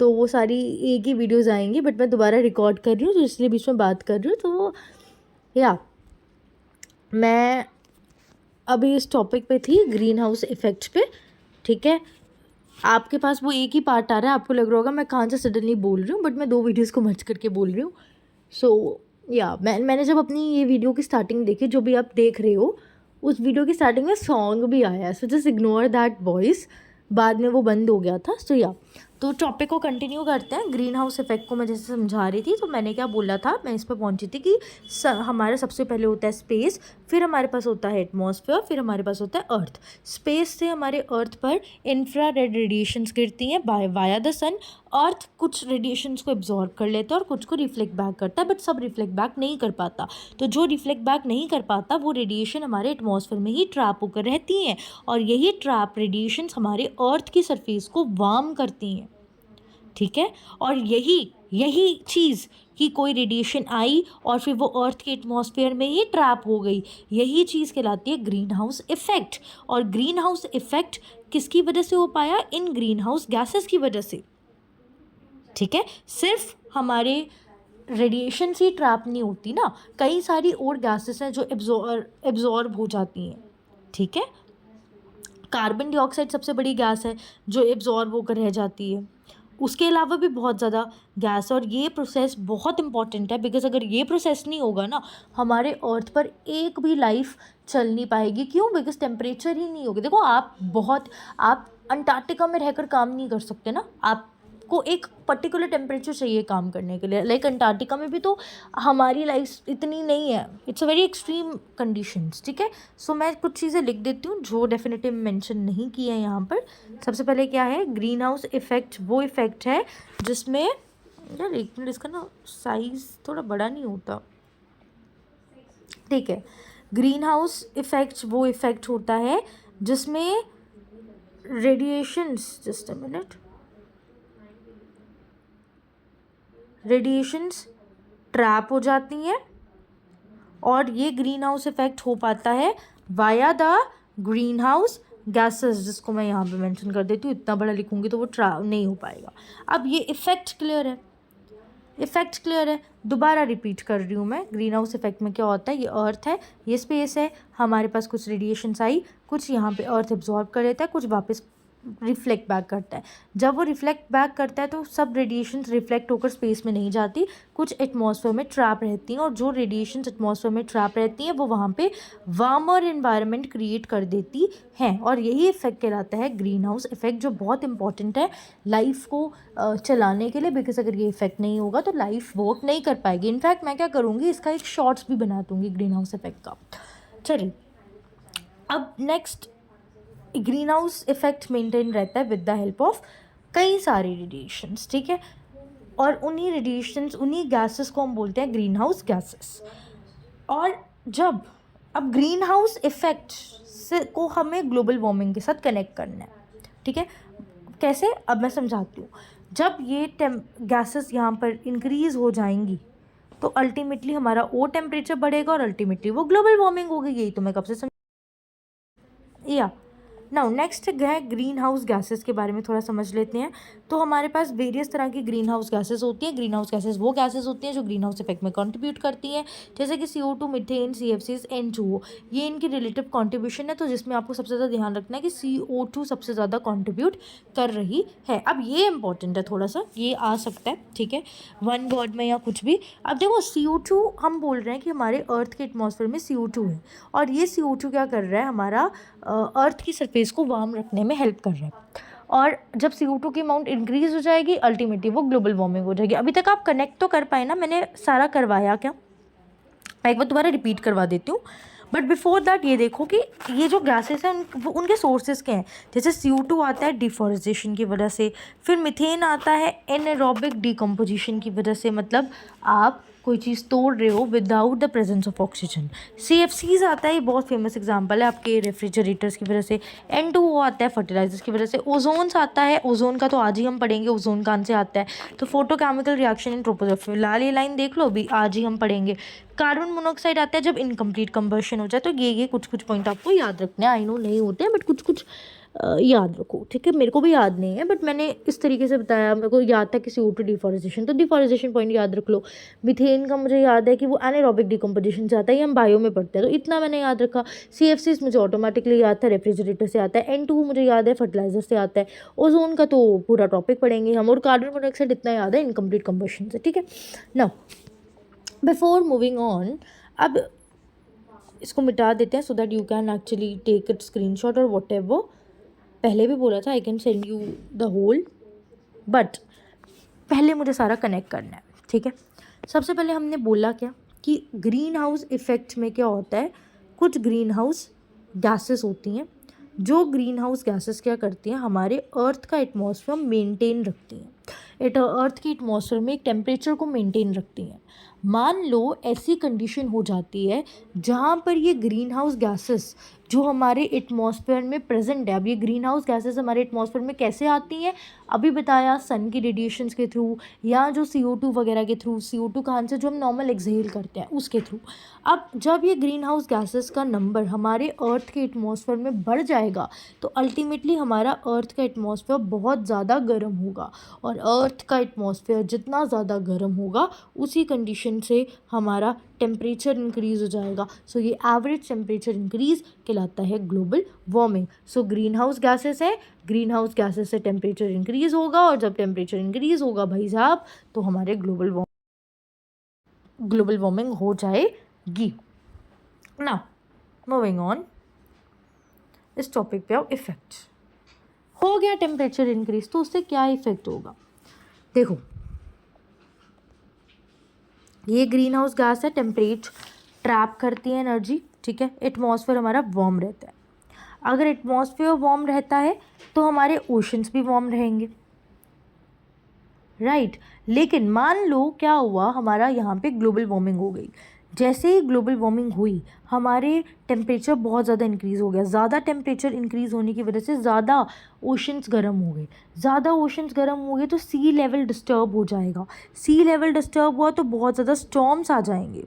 तो वो सारी एक ही वीडियोस आएंगी, बट मैं दोबारा रिकॉर्ड कर रही हूँ, तो इसलिए बीच में बात कर रही हूँ। तो या मैं अभी इस टॉपिक पे थी, ग्रीन हाउस इफ़ेक्ट पे, ठीक है। आपके पास वो एक ही पार्ट आ रहा है, आपको लग रहा होगा मैं कहाँ से सडनली बोल रही हूँ, बट मैं 2 वीडियोस को मर्ज करके बोल रही हूँ। सो या मैंने जब अपनी ये वीडियो की स्टार्टिंग देखी, जो भी आप देख रहे हो, उस वीडियो की स्टार्टिंग में सॉन्ग भी आया है, so just ignore that voice, बाद में वो बंद हो गया था। सो या तो टॉपिक को कंटिन्यू करते हैं। ग्रीन हाउस इफेक्ट को मैं जैसे समझा रही थी, तो मैंने क्या बोला था, मैं इस पर पहुंची थी कि हमारा सबसे पहले होता है स्पेस, फिर हमारे पास होता है एटमॉस्फेयर, फिर हमारे पास होता है अर्थ। स्पेस से हमारे अर्थ पर इंफ्रारेड रेडिएशंस गिरती हैं वाया द सन। अर्थ कुछ रेडिएशंस को एब्जॉर्ब कर लेता है और कुछ को रिफ्लेक्ट बैक करता है, बट सब रिफ्लेक्ट बैक नहीं कर पाता। तो जो रिफ्लेक्ट बैक नहीं कर पाता, वो रेडिएशन हमारे एटमॉस्फेयर में ही ट्रैप होकर रहती हैं, और यही ट्रैप रेडिएशंस हमारे अर्थ की सरफेस को वार्म करती हैं, ठीक है। और यही चीज़ कि कोई रेडिएशन आई और फिर वो अर्थ के एटमॉस्फेयर में ही ट्रैप हो गई, यही चीज़ कहलाती है ग्रीन हाउस इफेक्ट। और ग्रीन हाउस इफेक्ट किसकी वजह से हो पाया, इन ग्रीन हाउस गैसेस की वजह से, ठीक है। सिर्फ हमारे रेडिएशन से ट्रैप नहीं होती ना, कई सारी और गैसेस हैं जो एब्जॉर्ब हो जाती हैं, ठीक है। कार्बन डाइऑक्साइड सबसे बड़ी गैस है जो एब्जॉर्ब होकर रह जाती है। उसके अलावा भी बहुत ज़्यादा गैस, और ये प्रोसेस बहुत इंपॉर्टेंट है, बिकॉज अगर ये प्रोसेस नहीं होगा ना, हमारे अर्थ पर एक भी लाइफ चल नहीं पाएगी। क्यों? बिकॉज टेम्परेचर ही नहीं होगी। देखो आप अंटार्कटिका में रहकर काम नहीं कर सकते ना, आपको एक पर्टिकुलर टेम्परेचर चाहिए काम करने के लिए। लाइक अंटार्कटिका में भी तो हमारी लाइफ इतनी नहीं है, it's a very extreme conditions, ठीक है। सो मैं कुछ चीज़ें लिख देती हूँ जो डेफिनेटली मेंशन नहीं की है यहाँ पर। सबसे पहले क्या है, ग्रीन हाउस इफेक्ट वो इफेक्ट है जिसमें, यार एक मिनट, इसका ना साइज़ थोड़ा बड़ा नहीं होता, ठीक है। ग्रीन हाउस इफेक्ट वो इफेक्ट होता है जिसमें radiations, just a minute, radiations trap हो जाती हैं, और ये ग्रीन हाउस इफेक्ट हो पाता है via the green house gases, जिसको मैं यहाँ पे मेंशन कर देती हूँ, इतना बड़ा लिखूँगी तो वो नहीं हो पाएगा। अब ये इफेक्ट क्लियर है, इफेक्ट क्लियर है। दोबारा रिपीट कर रही हूँ मैं, ग्रीन हाउस इफेक्ट में क्या होता है, ये अर्थ है, ये स्पेस है, हमारे पास कुछ रेडिएशंस आई, कुछ यहाँ पे अर्थ एब्जॉर्ब कर लेता है, कुछ वापस रिफ्लेक्ट बैक करता है। जब वो रिफ्लेक्ट बैक करता है तो सब रेडिएशंस रिफ्लेक्ट होकर स्पेस में नहीं जाती, कुछ एटमॉस्फेयर में ट्रैप रहती हैं, और जो रेडिएशंस एटमॉस्फेयर में ट्रैप रहती हैं वो वहाँ पे वार्मर एनवायरनमेंट क्रिएट कर देती हैं, और यही इफेक्ट कहलाता है ग्रीन हाउस इफेक्ट, जो बहुत इंपॉर्टेंट है लाइफ को चलाने के लिए, बिकॉज अगर ये इफेक्ट नहीं होगा तो लाइफ वर्क नहीं कर पाएगी। इनफैक्ट मैं क्या करूँगी, इसका एक शॉर्ट्स भी बना दूँगी ग्रीन हाउस इफेक्ट का। चलिए, अब next, green house effect maintain रहता है विद द हेल्प ऑफ कई सारे रेडिएशंस, ठीक है, और उन्हीं रेडिएशंस, उन्हीं गैसेस को हम बोलते हैं ग्रीन हाउस गैसेस। और जब अब ग्रीन हाउस इफेक्ट से को हमें ग्लोबल वार्मिंग के साथ कनेक्ट करना है, ठीक है, कैसे, अब मैं समझाती हूँ। जब ये गैसेस यहाँ पर इंक्रीज़ हो जाएंगी तो अल्टीमेटली हमारा वो टेम्परेचर बढ़ेगा, और अल्टीमेटली वो ग्लोबल वार्मिंग होगी। यही तो मैं कब से या नाउ नेक्स्ट है ग्रीन हाउस गैसेस के बारे में थोड़ा समझ लेते हैं। तो हमारे पास वेरियस तरह की ग्रीन हाउस गैसेस होती हैं। ग्रीन हाउस गैसेस वो गैसेस होती हैं जो ग्रीन हाउस इफेक्ट में कंट्रीब्यूट करती हैं, जैसे कि CO2, मीथेन, CFCs, N2O, ये इनकी रिलेटिव कंट्रीब्यूशन है। तो जिसमें आपको सबसे ज़्यादा ध्यान रखना है कि CO2 सबसे ज़्यादा कंट्रीब्यूट कर रही है। अब ये इंपॉर्टेंट है थोड़ा सा, ये आ सकता है, ठीक है, वन वर्ड में या कुछ भी। अब देखो, CO2 हम बोल रहे हैं कि हमारे अर्थ के एटमॉस्फेयर में CO2 है, और ये CO2 क्या कर रहा है, हमारा अर्थ की सरफेस को वार्म रखने में हेल्प कर रहा है। और जब CO2 की अमाउंट इंक्रीज हो जाएगी, अल्टीमेटली वो ग्लोबल वार्मिंग हो जाएगी। अभी तक आप कनेक्ट तो कर पाए ना, मैंने सारा करवाया क्या, मैं एक बार दोबारा रिपीट करवा देती हूँ। बट बिफोर दैट ये देखो कि ये जो गैसेस हैं उनके सोर्सेज क्या हैं। जैसे CO2 आता है डिफॉरेस्टेशन की वजह से, फिर मीथेन आता है एनारोबिक डिकम्पोजिशन की वजह से, मतलब आप कोई चीज़ तोड़ रहे हो without the presence of oxygen. CFCs आता है, ये बहुत फेमस एग्जांपल है आपके रेफ्रिजरेटर्स की वजह से। N2O आता है फर्टिलाइजर्स की वजह से। ओजोन्स आता है, ओजोन का तो आज ही हम पढ़ेंगे, ओजोन कहाँ से आता है, तो फोटोकेमिकल रिएक्शन इन ट्रोपोस्फेयर, फिलहाल ये लाइन देख लो, अभी आज ही हम पढ़ेंगे। कार्बन मोनोऑक्साइड आता है जब इनकम्प्लीट कंबशन हो जाए। तो ये कुछ पॉइंट आपको याद रखने हैं। आई नो नहीं होते हैं, बट कुछ याद रखो, ठीक है। मेरे को भी याद नहीं है, बट मैंने इस तरीके से बताया, मेरे को याद था कि CO2 डिफॉरेस्टेशन, तो डिफॉरेस्टेशन पॉइंट याद रख लो। मीथेन का मुझे याद है कि वो एनारोबिक डिकम्पोजिशन से आता है, ये हम बायो में पढ़ते हैं, तो इतना मैंने याद रखा। CFCs मुझे ऑटोमेटिकली याद था, रेफ्रिजरेटर से आता है। N2 मुझे याद है, फर्टिलाइजर से आता है। ओजोन का तो पूरा टॉपिक पढ़ेंगे हम, और कार्बन मोनोऑक्साइड इतना याद है, इनकम्प्लीट कंबशन से, ठीक है ना। बिफोर मूविंग ऑन, अब इसको मिटा देते हैं so that you can actually take it screenshot और वॉट एवर। पहले भी बोला था I can send you the whole, but पहले मुझे सारा कनेक्ट करना है, ठीक है। सबसे पहले हमने बोला क्या कि ग्रीन हाउस इफेक्ट में क्या होता है, कुछ ग्रीन हाउस गैसेस होती हैं, जो ग्रीन हाउस गैसेस क्या करती हैं, हमारे अर्थ का एटमॉस्फेयर मेंटेन रखती हैं। अर्थ के एटमॉस्फेयर में एक टेम्परेचर को मेंटेन रखती हैं। मान लो ऐसी कंडीशन हो जाती है जहाँ पर ये ग्रीन हाउस गैसेस जो हमारे एटमॉस्फेयर में प्रेजेंट है। अब ये ग्रीन हाउस गैसेस हमारे एटमॉस्फेयर में कैसे आती हैं, अभी बताया, सन की रेडिएशंस के थ्रू, या जो CO2 वगैरह के थ्रू, CO2 कहाँ से, जो हम नॉर्मल एक्सहेल करते हैं उसके थ्रू। अब जब ये ग्रीन हाउस गैसेस का नंबर हमारे अर्थ के एटमॉस्फेयर में बढ़ जाएगा तो अल्टीमेटली हमारा अर्थ का एटमॉस्फेयर बहुत ज़्यादा गर्म होगा, और अर्थ का एटमॉस्फेयर जितना ज़्यादा गर्म होगा उसी कंडीशन से हमारा टेम्परेचर इंक्रीज़ हो जाएगा। सो ये एवरेज टेम्परेचर इंक्रीज़ कहलाता है global warming. So green house gases है, ग्रीन हाउस गैसेस से टेम्परेचर इंक्रीज़ होगा, और जब टेम्परेचर इंक्रीज़ होगा भाई साहब तो हमारे ग्लोबल वार्मिंग हो जाएगी। नाउ मूविंग ऑन, इस टॉपिक पे आओ, इफेक्ट हो गया टेम्परेचर इंक्रीज, तो उससे क्या इफेक्ट होगा। देखो, ये ग्रीन हाउस गैस है, टेम्परेचर ट्रैप करती है एनर्जी, ठीक है। एटमॉस्फेयर हमारा वार्म रहता है। अगर एटमॉस्फेयर वार्म रहता है तो हमारे ओशंस भी वार्म रहेंगे, राइट। लेकिन मान लो क्या हुआ, हमारा यहाँ पे ग्लोबल वार्मिंग हो गई। जैसे ही ग्लोबल वार्मिंग हुई हमारे टेम्परेचर बहुत ज़्यादा इंक्रीज़ हो गया। ज़्यादा टेम्परेचर इंक्रीज़ होने की वजह से ज़्यादा ओशंस गर्म हो गए। ज़्यादा ओशंस गर्म हो गए तो सी लेवल डिस्टर्ब हो जाएगा। सी लेवल डिस्टर्ब हुआ तो बहुत ज़्यादा स्टॉर्म्स आ जाएंगे।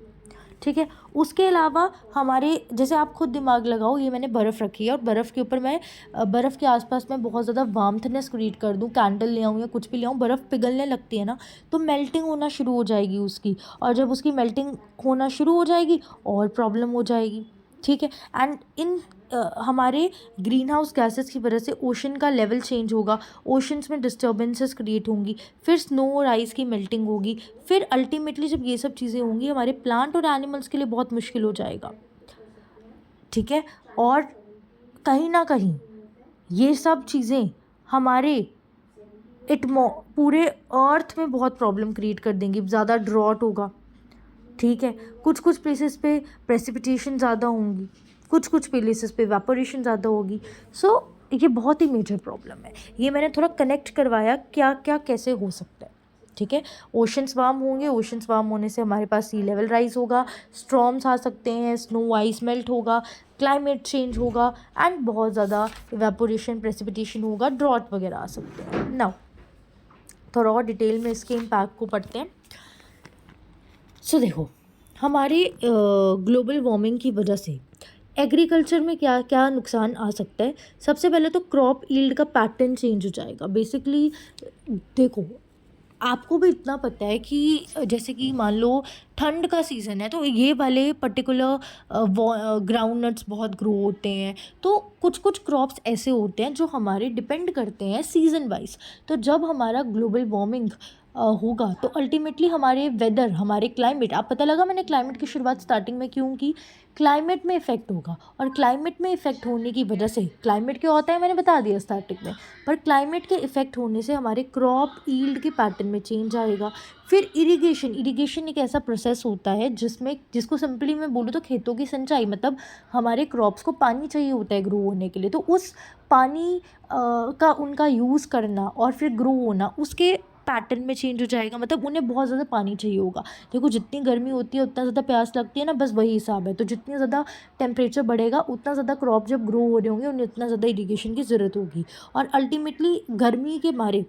ठीक है। उसके अलावा हमारे, जैसे आप खुद दिमाग लगाओ, ये मैंने बर्फ़ रखी है और बर्फ़ के ऊपर मैं बर्फ़ के आसपास मैं बहुत ज़्यादा वार्मथनेस क्रिएट कर दूँ, कैंडल ले आऊँ या कुछ भी ले आऊँ, बर्फ़ पिघलने लगती है ना, तो मेल्टिंग होना शुरू हो जाएगी उसकी। और जब उसकी मेल्टिंग होना शुरू हो जाएगी और प्रॉब्लम हो जाएगी। ठीक है। एंड इन हमारे ग्रीन हाउस गैसेस की वजह से ओशन का लेवल चेंज होगा, ओशंस में डिस्टर्बेंसेस क्रिएट होंगी, फिर स्नो और आइस की मेल्टिंग होगी, फिर अल्टीमेटली जब ये सब चीज़ें होंगी हमारे प्लांट और एनिमल्स के लिए बहुत मुश्किल हो जाएगा। ठीक है। और कहीं ना कहीं ये सब चीज़ें हमारे पूरे अर्थ में बहुत प्रॉब्लम क्रिएट कर देंगी। ज़्यादा ड्रॉट होगा। ठीक है। कुछ कुछ प्लेसेस पे प्रेसिपिटेशन ज़्यादा होंगी, कुछ कुछ प्लेसेस पे वेपोरेशन ज़्यादा होगी। सो ये बहुत ही मेजर प्रॉब्लम है। ये मैंने थोड़ा कनेक्ट करवाया क्या क्या कैसे हो सकता है। ठीक है। ओशंस वार्म होंगे, ओशंस वार्म होने से हमारे पास सी लेवल राइज होगा, स्ट्रॉम्स आ सकते हैं, स्नो आइस मेल्ट होगा, क्लाइमेट चेंज होगा एंड बहुत ज़्यादा इवेपोरेशन प्रेसिपिटेशन होगा, ड्रॉट वगैरह आ सकते हैं। नाउ थोड़ा और डिटेल में इसके इम्पैक्ट को पढ़ते हैं। सो देखो, हमारे ग्लोबल वार्मिंग की वजह से एग्रीकल्चर में क्या क्या नुकसान आ सकता है। सबसे पहले तो क्रॉप यील्ड का पैटर्न चेंज हो जाएगा। बेसिकली देखो, आपको भी इतना पता है कि जैसे कि मान लो ठंड का सीज़न है तो ये वाले पर्टिकुलर ग्राउंड नट्स बहुत ग्रो होते हैं। तो कुछ कुछ क्रॉप्स ऐसे होते हैं जो हमारे डिपेंड करते हैं सीज़न वाइज। तो जब हमारा ग्लोबल वार्मिंग होगा तो अल्टीमेटली हमारे वेदर, हमारे क्लाइमेट, आप पता लगा मैंने क्लाइमेट की शुरुआत स्टार्टिंग में क्यों की, क्लाइमेट में इफ़ेक्ट होगा। और क्लाइमेट में इफ़ेक्ट होने की वजह से, क्लाइमेट क्या होता है मैंने बता दिया स्टार्टिंग में, पर क्लाइमेट के इफ़ेक्ट होने से हमारे क्रॉप यील्ड के पैटर्न में चेंज आएगा। फिर इरिगेशन एक ऐसा प्रोसेस होता है जिसको सिंपली मैं बोलूँ तो खेतों की सिंचाई, मतलब हमारे क्रॉप्स को पानी चाहिए होता है ग्रो होने के लिए। तो उस पानी का उनका यूज़ करना और फिर ग्रो होना उसके पैटर्न में चेंज हो जाएगा। मतलब उन्हें बहुत ज़्यादा पानी चाहिए होगा। देखो, जितनी गर्मी होती है उतना ज़्यादा प्यास लगती है ना, बस वही हिसाब है। तो जितनी ज़्यादा टेम्परेचर बढ़ेगा उतना ज़्यादा क्रॉप जब ग्रो हो रहे होंगे उन्हें उतना ज़्यादा इरिगेशन की ज़रूरत होगी। और अल्टीमेटली गर्मी के मारे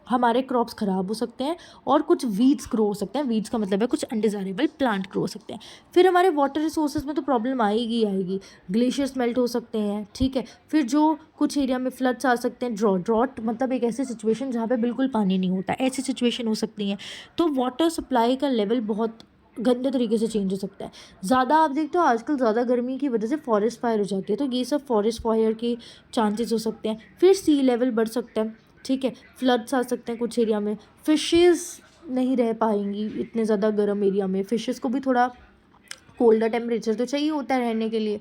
हमारे क्रॉप्स ख़राब हो सकते हैं और कुछ वीड्स ग्रो हो सकते हैं। वीड्स का मतलब है कुछ अनडिज़ायरेबल प्लांट ग्रो हो सकते हैं। फिर हमारे वाटर रिसोर्सेज में तो प्रॉब्लम आएगी। ग्लेशियर्स मेल्ट हो सकते हैं। ठीक है। फिर जो कुछ एरिया में फ्लड्स आ सकते हैं। ड्रॉट मतलब एक ऐसी सिचुएशन जहाँ पे बिल्कुल पानी नहीं होता, ऐसी सिचुएशन हो सकती हैं। तो वाटर सप्लाई का लेवल बहुत गंदे तरीके से चेंज हो सकता है। ज़्यादा आप देखते हो आजकल ज़्यादा गर्मी की वजह से फॉरेस्ट फायर हो जाती है। तो ये सब फॉरेस्ट फायर के चांसेस हो सकते हैं। फिर सी लेवल बढ़ सकता है। ठीक है। फ्लड्स आ सकते हैं कुछ एरिया में। फिशेस नहीं रह पाएंगी इतने ज़्यादा गर्म एरिया में। फिशेस को भी थोड़ा कोल्डर टेम्परेचर तो चाहिए होता है रहने के लिए।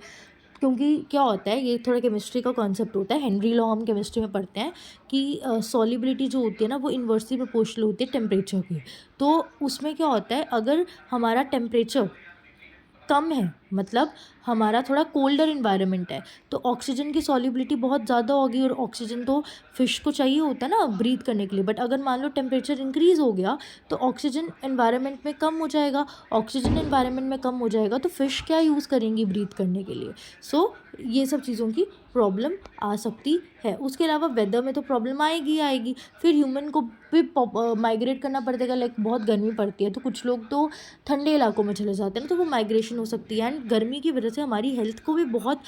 क्योंकि क्या होता है, ये थोड़ा केमिस्ट्री का कॉन्सेप्ट होता है। हेनरी लॉ हम केमिस्ट्री में पढ़ते हैं कि सॉल्युबिलिटी जो होती है ना वो इन्वर्सली प्रोपोर्शनल होती है टेम्परेचर की। तो उसमें क्या होता है, अगर हमारा टेम्परेचर कम है, मतलब हमारा थोड़ा कोल्डर इन्वायरमेंट है, तो ऑक्सीजन की सॉल्युबिलिटी बहुत ज़्यादा होगी। और ऑक्सीजन तो फिश को चाहिए होता है ना ब्रीथ करने के लिए। बट अगर मान लो टेम्परेचर इंक्रीज़ हो गया तो ऑक्सीजन एनवायरनमेंट में कम हो जाएगा। ऑक्सीजन एनवायरनमेंट में कम हो जाएगा तो फिश क्या यूज़ करेंगी ब्रीथ करने के लिए। सो ये सब चीज़ों की प्रॉब्लम आ सकती है। उसके अलावा वेदर में तो प्रॉब्लम आएगी। फिर ह्यूमन को भी माइग्रेट करना पड़ेगा। लाइक बहुत गर्मी पड़ती है तो कुछ लोग तो ठंडे इलाकों में चले जाते हैं ना, तो वो माइग्रेशन हो सकती है। एंड गर्मी की वजह से हमारी हेल्थ को भी बहुत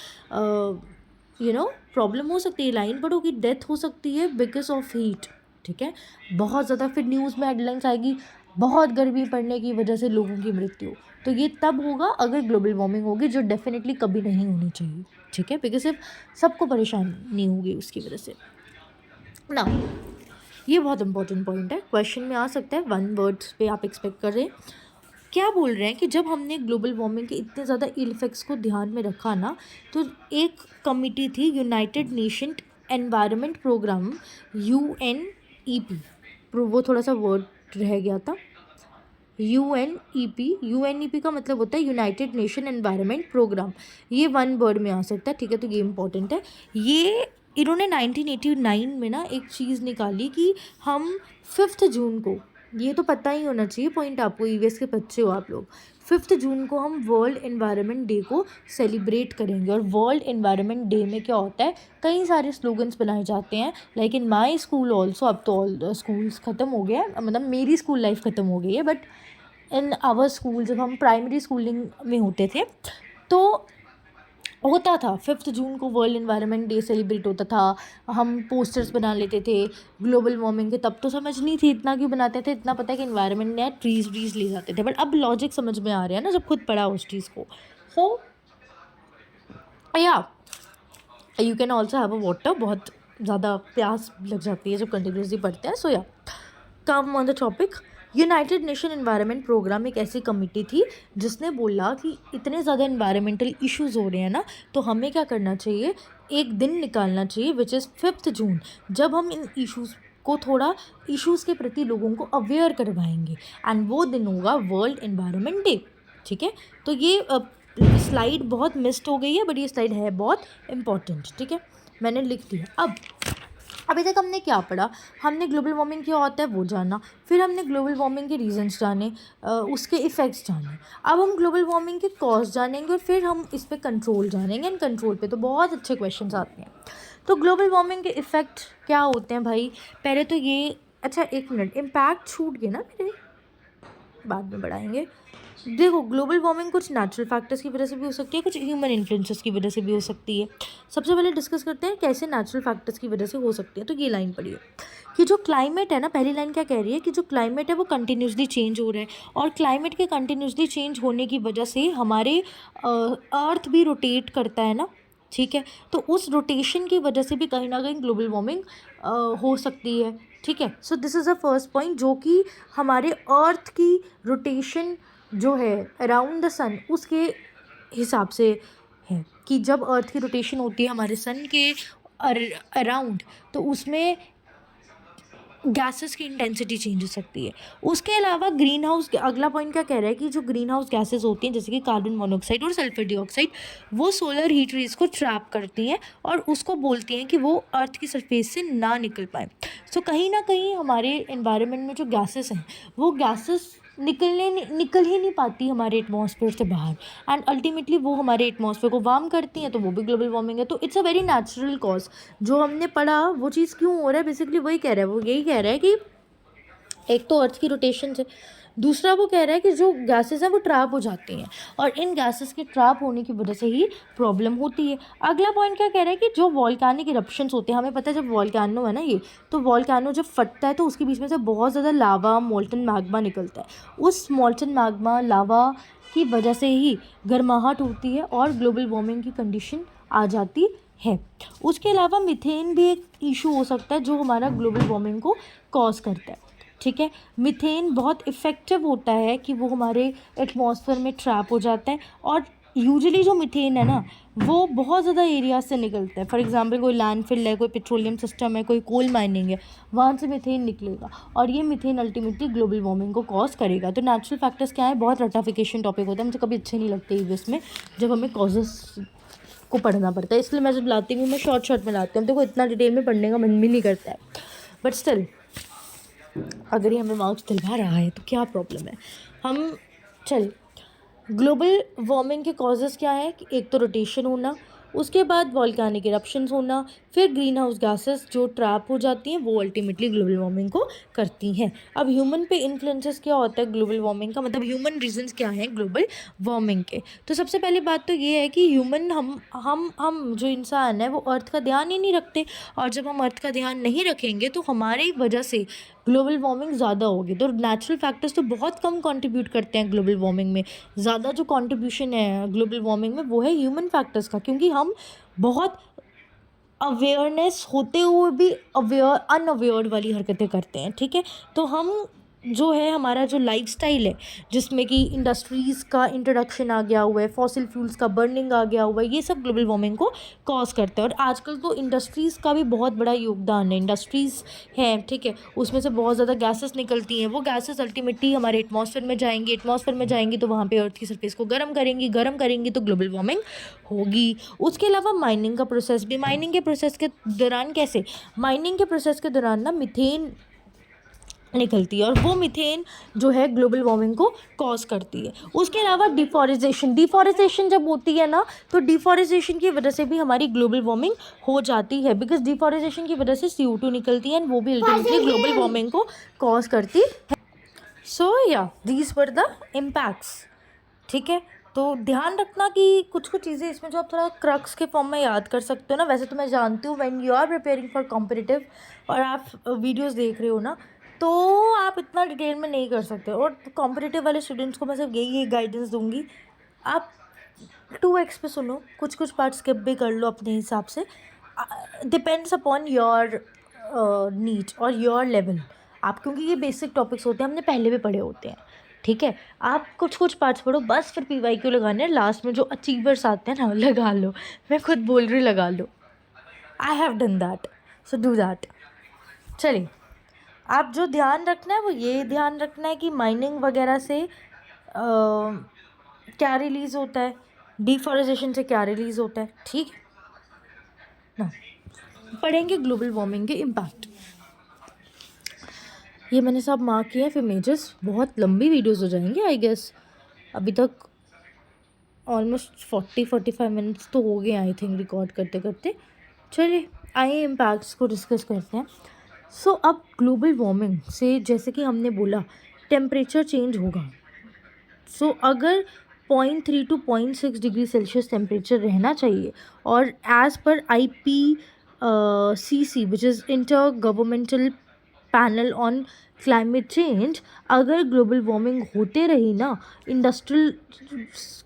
प्रॉब्लम हो सकती है। लाइन पर होगी, डेथ हो सकती है बिकॉज ऑफ हीट। ठीक है। बहुत ज़्यादा फिर न्यूज़ में हेडलाइंस आएगी बहुत गर्मी पड़ने की वजह से लोगों की मृत्यु। तो ये तब होगा अगर ग्लोबल वार्मिंग होगी, जो डेफिनेटली कभी नहीं होनी चाहिए। ठीक है। बिकॉज सिर्फ सबको परेशानी होगी उसकी वजह से ना। ये बहुत इंपॉर्टेंट पॉइंट है, क्वेश्चन में आ सकता है। 1 वर्ड्स पे आप एक्सपेक्ट कर रहे हैं। क्या बोल रहे हैं कि जब हमने ग्लोबल वार्मिंग के इतने ज़्यादा इल इफेक्ट्स को ध्यान में रखा ना, तो एक कमिटी थी, United Nation Environment Programme, UNEP। वो थोड़ा सा वर्ड रह गया था। UNEP का मतलब होता है यूनाइटेड नेशन एनवायरनमेंट प्रोग्राम। ये 1 वर्ड में आ सकता है। ठीक है। तो ये इंपॉर्टेंट है। ये इन्होंने 1989 में ना एक चीज़ निकाली कि हम 5 जून को ये तो पता ही होना चाहिए पॉइंट आपको, ईवीएस के बच्चे हो आप लोग। 5 जून को हम वर्ल्ड एनवायरनमेंट डे को सेलिब्रेट करेंगे। और वर्ल्ड एनवायरनमेंट डे में क्या होता है, कई सारे स्लोगन्स बनाए जाते हैं। Like in my school also, अब तो ऑल स्कूल्स ख़त्म हो गया है, मतलब मेरी स्कूल लाइफ ख़त्म हो गई है, बट इन आवर स्कूल जब हम प्राइमरी स्कूलिंग में होते थे तो होता था 5 जून को वर्ल्ड एनवायरनमेंट डे सेलिब्रेट होता था। हम पोस्टर्स बना लेते थे ग्लोबल वार्मिंग के, तब तो समझ नहीं थी इतना क्यों बनाते थे, इतना पता है कि एनवायरनमेंट ने ट्रीज व्रीज ले जाते थे, बट अब लॉजिक समझ में आ रहा है ना जब खुद पढ़ा उस चीज़ को। सो या you can also have a water, बहुत ज़्यादा प्यास लग जाती है जब कंटिन्यूसली पढ़ते हैं। So yeah come on the topic, United Nation Environment Programme एक ऐसी कमिटी थी जिसने बोला कि इतने ज़्यादा एनवायरमेंटल इश्यूज़ हो रहे हैं ना, तो हमें क्या करना चाहिए, एक दिन निकालना चाहिए विच इज़ 5 जून, जब हम इन इश्यूज़ को थोड़ा इश्यूज़ के प्रति लोगों को अवेयर करवाएंगे, एंड वो दिन होगा वर्ल्ड एनवायरनमेंट डे। ठीक है, तो ये स्लाइड बहुत मिस्ड हो गई है, बट ये स्लाइड है बहुत इम्पॉर्टेंट। ठीक है, मैंने लिख दिया। अब अभी तक हमने क्या पढ़ा, हमने ग्लोबल वार्मिंग क्या होता है वो जाना, फिर हमने ग्लोबल वार्मिंग के रीजंस जाने, उसके इफ़ेक्ट्स जाने। अब हम ग्लोबल वार्मिंग के कॉज जानेंगे और फिर हम इस पे कंट्रोल जानेंगे, एंड कंट्रोल पे तो बहुत अच्छे क्वेश्चंस आते हैं। तो ग्लोबल वार्मिंग के इफ़ेक्ट क्या होते हैं भाई, पहले तो ये, अच्छा एक मिनट, इम्पैक्ट छूट गए ना मेरे, बाद में बढ़ाएंगे। देखो, ग्लोबल वार्मिंग कुछ नेचुरल फैक्टर्स की वजह से भी हो सकती है, कुछ ह्यूमन इन्फ्लुएंसेस की वजह से भी हो सकती है। सबसे पहले डिस्कस करते हैं कैसे नेचुरल फैक्टर्स की वजह से हो सकती है। तो ये लाइन पढ़िए कि जो क्लाइमेट है ना, पहली लाइन क्या कह रही है कि जो क्लाइमेट है वो कंटिन्यूसली चेंज हो रहा है, और क्लाइमेट के कंटिन्यूसली चेंज होने की वजह से हमारे अर्थ भी रोटेट करता है ना। ठीक है, तो उस रोटेशन की वजह से भी कहीं ना कहीं ग्लोबल वार्मिंग हो सकती है। ठीक है, so this is the first point, जो कि हमारे अर्थ की रोटेशन जो है अराउंड द सन, उसके हिसाब से है कि जब अर्थ की रोटेशन होती है हमारे सन के अराउंड, तो उसमें गैसेस की इंटेंसिटी चेंज हो सकती है। उसके अलावा ग्रीन हाउस, अगला पॉइंट क्या कह रहा है कि जो ग्रीन हाउस गैसेस होती हैं जैसे कि कार्बन मोनोऑक्साइड और सल्फर डाइऑक्साइड, वो सोलर हीट रेज को ट्रैप करती हैं और उसको बोलती हैं कि वो अर्थ की सरफेस से ना निकल पाए। सो कहीं ना कहीं हमारे एनवायरनमेंट में जो गैसेस हैं वो गैसेस निकल ही नहीं पाती हमारे एटमॉस्फेयर से बाहर, एंड अल्टीमेटली वो हमारे एटमॉस्फेयर को वार्म करती हैं, तो वो भी ग्लोबल वार्मिंग है। तो it's a very natural cause. जो हमने पढ़ा वो चीज़ क्यों हो रहा है, बेसिकली वही कह रहा है, वो यही कह रहा है कि एक तो अर्थ की रोटेशन से, दूसरा वो कह रहा है कि जो गैसेस हैं वो ट्रैप हो जाती हैं, और इन गैसेस के ट्रैप होने की वजह से ही प्रॉब्लम होती है। अगला पॉइंट क्या कह रहा है कि जो वॉल्केनिक इरप्शंस होते हैं, हमें पता है जब वॉल्केनो है ना ये, तो वॉल्केनो जब फटता है तो उसके बीच में से बहुत ज़्यादा लावा, मोल्टन मैग्मा निकलता है। उस मोल्टन मैग्मा लावा की वजह से ही गर्माहट होती है और ग्लोबल वार्मिंग की कंडीशन आ जाती है। उसके अलावा मीथेन भी एक इशू हो सकता है जो हमारा ग्लोबल वार्मिंग को कॉज करता है। ठीक है, मीथेन बहुत इफ़ेक्टिव होता है कि वो हमारे एटमॉस्फेयर में ट्रैप हो जाता है, और यूजुअली जो मीथेन है ना वो बहुत ज़्यादा एरिया से निकलता है। फॉर एग्जांपल कोई लैंडफिल है, कोई पेट्रोलियम सिस्टम है, कोई कोल माइनिंग है, वहाँ से मीथेन निकलेगा, और ये मीथेन अल्टीमेटली ग्लोबल वार्मिंग को कॉज करेगा। तो नेचुरल फैक्टर्स क्या है, बहुत रटाफिकेशन टॉपिक होता है, मुझे कभी अच्छे नहीं लगते ईवीएस में जब हमें कॉजेस को पढ़ना पड़ता है, इसलिए मैं जब लाती हूँ मैं शॉर्ट में लाती हूँ। देखो इतना डिटेल में पढ़ने का मन भी नहीं करता है, बट स्टिल अगर ये हमें मार्क्स दिलवा रहा है तो क्या प्रॉब्लम है। हम चल, ग्लोबल वार्मिंग के कॉजेज़ क्या हैं कि एक तो रोटेशन होना, उसके बाद वॉल्केनिक इरप्शंस होना, फिर ग्रीन हाउस गैसेस जो ट्रैप हो जाती हैं वो अल्टीमेटली ग्लोबल वार्मिंग को करती हैं। अब ह्यूमन पे इन्फ्लुएंसेस क्या होता है ग्लोबल वार्मिंग का, मतलब ह्यूमन रीजंस क्या हैं ग्लोबल वार्मिंग के। तो सबसे पहली बात तो ये है कि ह्यूमन, हम जो इंसान है वो अर्थ का ध्यान ही नहीं रखते, और जब हम अर्थ का ध्यान नहीं रखेंगे तो हमारी वजह से ग्लोबल वार्मिंग ज़्यादा होगी। तो नेचुरल फैक्टर्स तो बहुत कम कंट्रीब्यूट करते हैं ग्लोबल वार्मिंग में, ज़्यादा जो कंट्रीब्यूशन है ग्लोबल वार्मिंग में वो है ह्यूमन फैक्टर्स का, क्योंकि हम बहुत अवेयरनेस होते हुए भी अनअवेयर वाली हरकतें करते हैं। ठीक है, तो हम जो है हमारा जो लाइफस्टाइल है जिसमें कि इंडस्ट्रीज़ का इंट्रोडक्शन आ गया हुआ है, फॉसिल फ्यूल्स का बर्निंग आ गया हुआ है, ये सब ग्लोबल वार्मिंग को कॉज करता है। और आजकल तो इंडस्ट्रीज़ का भी बहुत बड़ा योगदान है, इंडस्ट्रीज़ हैं, ठीक है, उसमें से बहुत ज़्यादा गैसेस निकलती हैं, वो गैसेस अल्टीमेटली हमारे एटमॉस्फेयर में जाएंगी, एटमॉस्फेयर में जाएंगी तो वहाँ पे अर्थ की सरफेस को गर्म करेंगी तो ग्लोबल वार्मिंग होगी। उसके अलावा माइनिंग का प्रोसेस भी, माइनिंग के प्रोसेस के दौरान कैसे, माइनिंग के प्रोसेस के दौरान ना मिथेन निकलती है और वो मीथेन जो है ग्लोबल वार्मिंग को कॉज करती है। उसके अलावा डिफॉरेस्टेशन जब होती है ना, तो डिफॉरेस्टेशन की वजह से भी हमारी ग्लोबल वार्मिंग हो जाती है, बिकॉज डिफॉरेस्टेशन की वजह से CO2 निकलती है एंड वो भी अल्टीमेटली ग्लोबल वार्मिंग को कॉज करती है। सो या दीज वर द इम्पैक्ट्स। ठीक है, तो ध्यान रखना कि कुछ कुछ चीज़ें इसमें जो आप थोड़ा क्रक्स के फॉर्म में याद कर सकते हो ना। वैसे तो मैं जानती हूँ when you are preparing for competitive और आप वीडियोस देख रहे हो ना, तो आप इतना डिटेल में नहीं कर सकते। और कॉम्पिटिटिव वाले स्टूडेंट्स को मैं सिर्फ यही गाइडेंस दूंगी, आप 2x पे सुनो, कुछ कुछ पार्ट स्किप भी कर लो अपने हिसाब से, डिपेंड्स अपॉन योर नीड और योर लेवल। आप, क्योंकि ये बेसिक टॉपिक्स होते हैं, हमने पहले भी पढ़े होते हैं। ठीक है, आप कुछ कुछ पार्ट्स पढ़ो बस, फिर PYQ लगाने हैं लास्ट में। जो अचीवर्स आते हैं ना, लगा लो, मैं खुद बोल रही हूँ लगा लो, I have done that, so do that. चलिए, आप जो ध्यान रखना है वो ये ध्यान रखना है कि माइनिंग वगैरह से क्या रिलीज़ होता है, डिफॉरेस्टेशन से क्या रिलीज़ होता है। ठीक है ना, पढ़ेंगे ग्लोबल वार्मिंग के इम्पैक्ट। ये मैंने सब मार्क किए हैं, फिर मेजर्स बहुत लंबी वीडियोस हो जाएंगे आई गेस। अभी तक ऑलमोस्ट 40-45 मिनट्स तो हो गए आई थिंक रिकॉर्ड करते करते। चलिए आइए इम्पैक्ट्स को डिस्कस करते हैं। सो अब ग्लोबल वार्मिंग से, जैसे कि हमने बोला, टेम्परेचर चेंज होगा। सो अगर 0.3 to 0.6 डिग्री सेल्सियस टेम्परेचर रहना चाहिए, और as per IPCC which is inter governmental panel on climate change, अगर ग्लोबल वार्मिंग होते रही ना इंडस्ट्रियल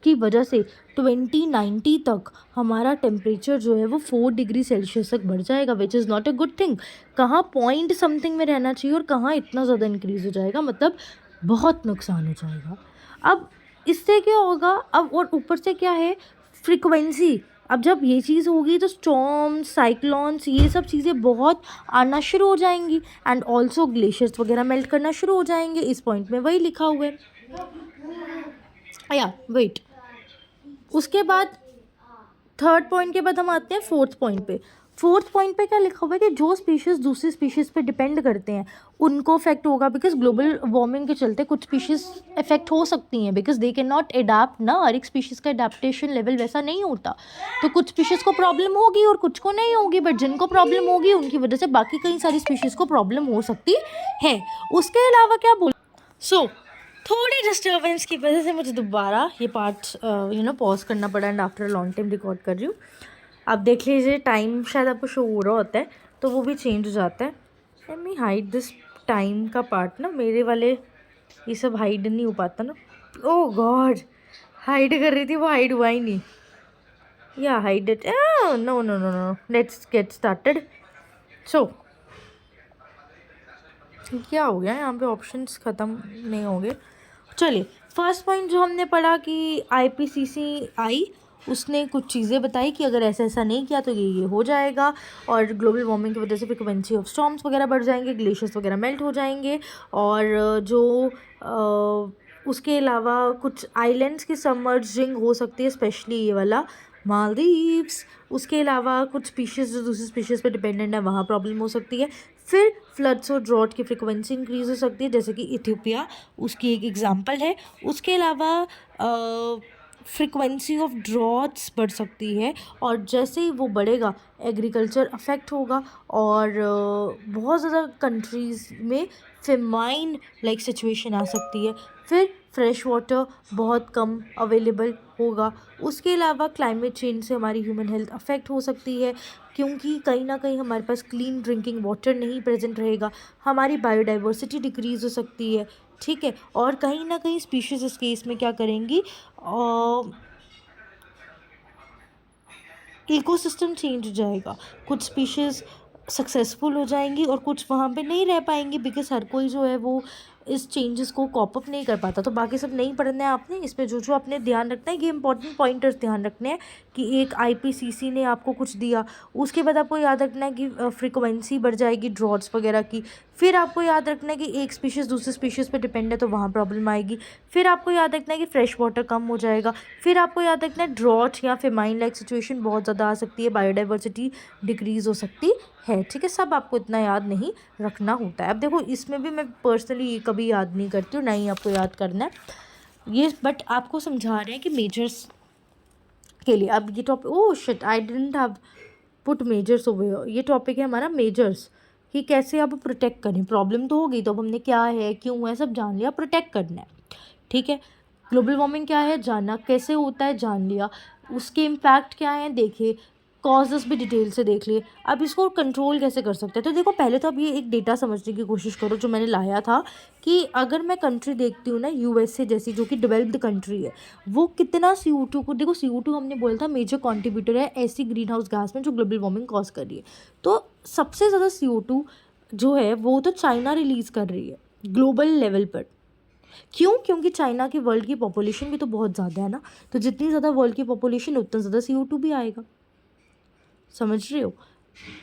की वजह से, 2090 तक हमारा टेम्परेचर जो है वो 4 डिग्री सेल्सियस तक बढ़ जाएगा, which is not a good thing. कहाँ पॉइंट समथिंग में रहना चाहिए और कहाँ इतना ज़्यादा इंक्रीज़ हो जाएगा, मतलब बहुत नुकसान हो जाएगा। अब इससे क्या होगा, अब और ऊपर से क्या है, फ्रीक्वेंसी। अब जब ये चीज़ होगी तो स्टॉर्म, साइक्लोन्स, ये सब चीज़ें बहुत आना शुरू हो जाएंगी एंड ऑल्सो ग्लेशियर्स वगैरह मेल्ट करना शुरू हो जाएंगे। इस पॉइंट में वही लिखा हुआ है या वेट। उसके बाद थर्ड पॉइंट के बाद हम आते हैं फोर्थ पॉइंट पे। फोर्थ पॉइंट पे क्या लिखा हुआ है कि जो स्पीशीज़ दूसरी स्पीशीज़ पे डिपेंड करते हैं उनको इफेक्ट होगा, बिकॉज ग्लोबल वार्मिंग के चलते कुछ स्पीशीज़ इफेक्ट हो सकती हैं, because they can not adapt ना, हर एक स्पीशीज़ का एडाप्टेशन लेवल वैसा नहीं होता। तो कुछ स्पीशीज़ को प्रॉब्लम होगी और कुछ को नहीं होगी, बट जिनको प्रॉब्लम होगी उनकी वजह से बाकी कई सारी स्पीशीज़ को प्रॉब्लम हो सकती है। उसके अलावा क्या बोल, सो थोड़ी डिस्टर्बेंस की वजह से मुझे दोबारा ये पार्ट पॉज करना पड़ा and after long time record कर रही हूँ। आप देख लीजिए, टाइम शायद आपको शो हो रहा होता है तो वो भी चेंज हो जाता है। Let me hide this time का पार्ट ना, मेरे वाले ये सब हाइड नहीं हो पाता ना। ओह गॉड, हाइड कर रही थी वो हाइड हुआ ही नहीं। या hide it, no no no no, let's get started. So क्या हो गया यहाँ पे, ऑप्शंस ख़त्म नहीं हो गए। चलिए, फर्स्ट पॉइंट जो हमने पढ़ा कि IPCC उसने कुछ चीज़ें बताई कि अगर ऐसा ऐसा नहीं किया तो ये हो जाएगा, और ग्लोबल वार्मिंग की वजह से फ्रिक्वेंसी ऑफ स्टॉर्म्स वगैरह बढ़ जाएंगे, ग्लेशियर्स वगैरह मेल्ट हो जाएंगे, और जो उसके अलावा कुछ आइलैंड्स की सबमर्जिंग हो सकती है, स्पेशली ये वाला मालदीव्स। उसके अलावा कुछ स्पीशीज़ जो दूसरी स्पीशीज़ पे डिपेंडेंट है वहाँ प्रॉब्लम हो सकती है। फिर फ्लड्स और ड्रॉट की फ्रिक्वेंसी इंक्रीज़ हो सकती है, जैसे कि इथियोपिया उसकी एक एग्जांपल है। उसके अलावा फ्रिक्वेंसी ऑफ ड्रॉट्स बढ़ सकती है, और जैसे ही वो बढ़ेगा एग्रीकल्चर अफेक्ट होगा, और बहुत ज़्यादा कंट्रीज़ में फेमाइन लाइक सिचुएशन आ सकती है। फिर फ्रेश वाटर बहुत कम अवेलेबल होगा। उसके अलावा क्लाइमेट चेंज से हमारी ह्यूमन हेल्थ अफेक्ट हो सकती है, क्योंकि कहीं ना कहीं हमारे पास क्लीन ड्रिंकिंग वाटर नहीं प्रेजेंट रहेगा, हमारी बायोडाइवर्सिटी डिक्रीज़ हो सकती है। ठीक है, और कहीं ना कहीं स्पीशीज़ इस केस में क्या करेंगी, इकोसिस्टम चेंज हो जाएगा। कुछ स्पीशीज़ सक्सेसफुल हो जाएंगी और कुछ वहाँ पे नहीं रह पाएंगी, बिकॉज हर कोई जो है वो इस चेंजेस को कॉप अप नहीं कर पाता। तो बाकी सब नहीं पढ़ना है आपने, इसमें जो जो आपने ध्यान रखना है, ये इंपॉर्टेंट पॉइंटर्स ध्यान रखने हैं कि एक आईपीसीसी ने आपको कुछ दिया, उसके बाद आपको याद रखना है कि फ्रीक्वेंसी बढ़ जाएगी ड्रॉट्स वगैरह की। फिर आपको याद रखना है कि एक स्पीशीज़ दूसरे स्पीशीज़ पे डिपेंड है तो वहाँ प्रॉब्लम आएगी। फिर आपको याद रखना है कि फ्रेश वाटर कम हो जाएगा। फिर आपको याद रखना है ड्रॉट या फेमाइन लाइक सिचुएशन बहुत ज़्यादा आ सकती है, बायोडाइवर्सिटी डिक्रीज़ हो सकती है। ठीक है, सब आपको इतना याद नहीं रखना होता है। अब देखो, इसमें भी मैं पर्सनली कभी याद नहीं करती हूँ, ना ही आपको याद करना है ये, बट आपको समझा रहे हैं कि मेजर्स के लिए। अब ये topic, oh shit, I didn't have put measures over. ये टॉपिक है हमारा मेजर्स, कि कैसे आप प्रोटेक्ट करें। प्रॉब्लम तो हो गई, तो अब हमने क्या है क्यों है सब जान लिया, प्रोटेक्ट करना है। ठीक है, ग्लोबल वार्मिंग क्या है जानना, कैसे होता है जान लिया, उसके इम्पैक्ट क्या हैं देखे, कॉजेस भी डिटेल से देख लिए। अब इसको कंट्रोल कैसे कर सकते हैं, तो देखो पहले तो अब ये एक डेटा समझने की कोशिश करो जो मैंने लाया था, कि अगर मैं कंट्री देखती हूँ ना यूएसए जैसी, जो कि डेवलप्ड कंट्री है, वो कितना CO2 को, देखो CO2 हमने बोला था मेजर कॉन्ट्रीब्यूटर है ऐसी ग्रीन हाउस गैस में जो ग्लोबल वार्मिंग कॉज कर रही है। तो सबसे ज़्यादा CO2 जो है वो तो चाइना रिलीज़ कर रही है ग्लोबल लेवल पर। क्यों? क्योंकि चाइना की वर्ल्ड की पॉपुलेशन भी तो बहुत ज़्यादा है ना, तो जितनी ज़्यादा वर्ल्ड की पॉपुलेशन उतना ज़्यादा CO2 भी आएगा। समझ रहे हो,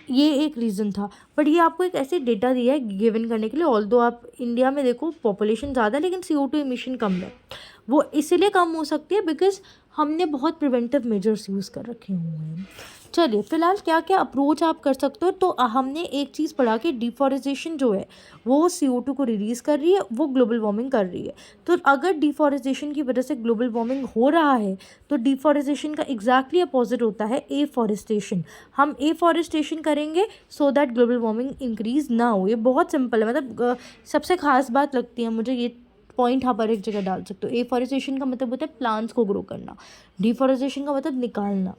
ये एक रीज़न था। बट ये आपको एक ऐसे डेटा दिया है गिवन करने के लिए। ऑल्दो आप इंडिया में देखो पॉपुलेशन ज़्यादा है लेकिन CO2 इमिशन कम है। वो इसीलिए कम हो सकती है बिकॉज हमने बहुत प्रिवेंटिव मेजर्स यूज़ कर रखे हुए हैं। चलिए, फ़िलहाल क्या क्या अप्रोच आप कर सकते हो, तो हमने एक चीज़ पढ़ा कि डिफॉरेस्टेशन जो है वो CO2 को रिलीज़ कर रही है, वो ग्लोबल वार्मिंग कर रही है। तो अगर डिफॉरेस्टेशन की वजह से ग्लोबल वार्मिंग हो रहा है, तो डिफॉरेस्टेशन का एग्जैक्टली अपोजिट होता है एफॉरेस्टेशन। हम एफॉरेस्टेशन करेंगे so that global warming increase ना हो। ये बहुत सिंपल है, मतलब सबसे खास बात लगती है मुझे ये पॉइंट आप हर एक जगह डाल सकते हो। एफॉरेस्टेशन का मतलब होता है प्लांट्स को ग्रो करना, डिफॉरेस्टेशन का मतलब निकालना।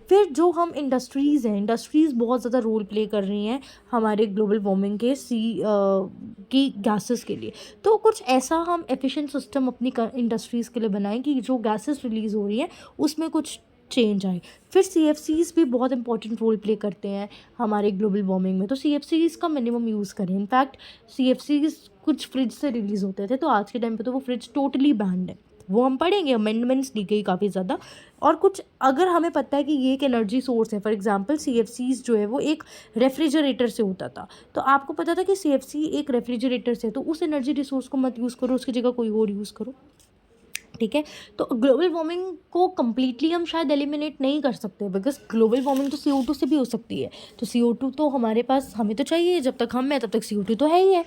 फिर जो हम इंडस्ट्रीज़ हैं, इंडस्ट्रीज़ बहुत ज़्यादा रोल प्ले कर रही हैं हमारे ग्लोबल वार्मिंग के की गैसेस के लिए। तो कुछ ऐसा हम एफिशिएंट सिस्टम अपनी इंडस्ट्रीज़ के लिए बनाएं कि जो गैसेस रिलीज़ हो रही हैं उसमें कुछ चेंज आए। फिर CFCs भी बहुत इंपॉर्टेंट रोल प्ले करते हैं हमारे ग्लोबल वार्मिंग में, तो CFCs का मिनिमम यूज़ करें। इनफैक्ट CFCs कुछ फ्रिज से रिलीज़ होते थे, तो आज के टाइम पे तो वो फ्रिज टोटली बैंड है। वो हम पढ़ेंगे, अमेंडमेंट्स दी गई काफ़ी ज़्यादा। और कुछ अगर हमें पता है कि ये एक एनर्जी सोर्स है, फॉर एग्जांपल CFCs जो है वो एक रेफ्रिजरेटर से होता था, तो आपको पता था कि CFC एक रेफ्रिजरेटर से है, तो उस एनर्जी रिसोर्स को मत यूज़ करो, उसकी जगह कोई और यूज़ करो। ठीक है, तो ग्लोबल वार्मिंग को कम्प्लीटली हम शायद एलिमिनेट नहीं कर सकते बिकॉज ग्लोबल वार्मिंग तो CO2 से भी हो सकती है। तो CO2 तो हमारे पास, हमें तो चाहिए, जब तक हम हैं तब तक CO2 तो है ही है।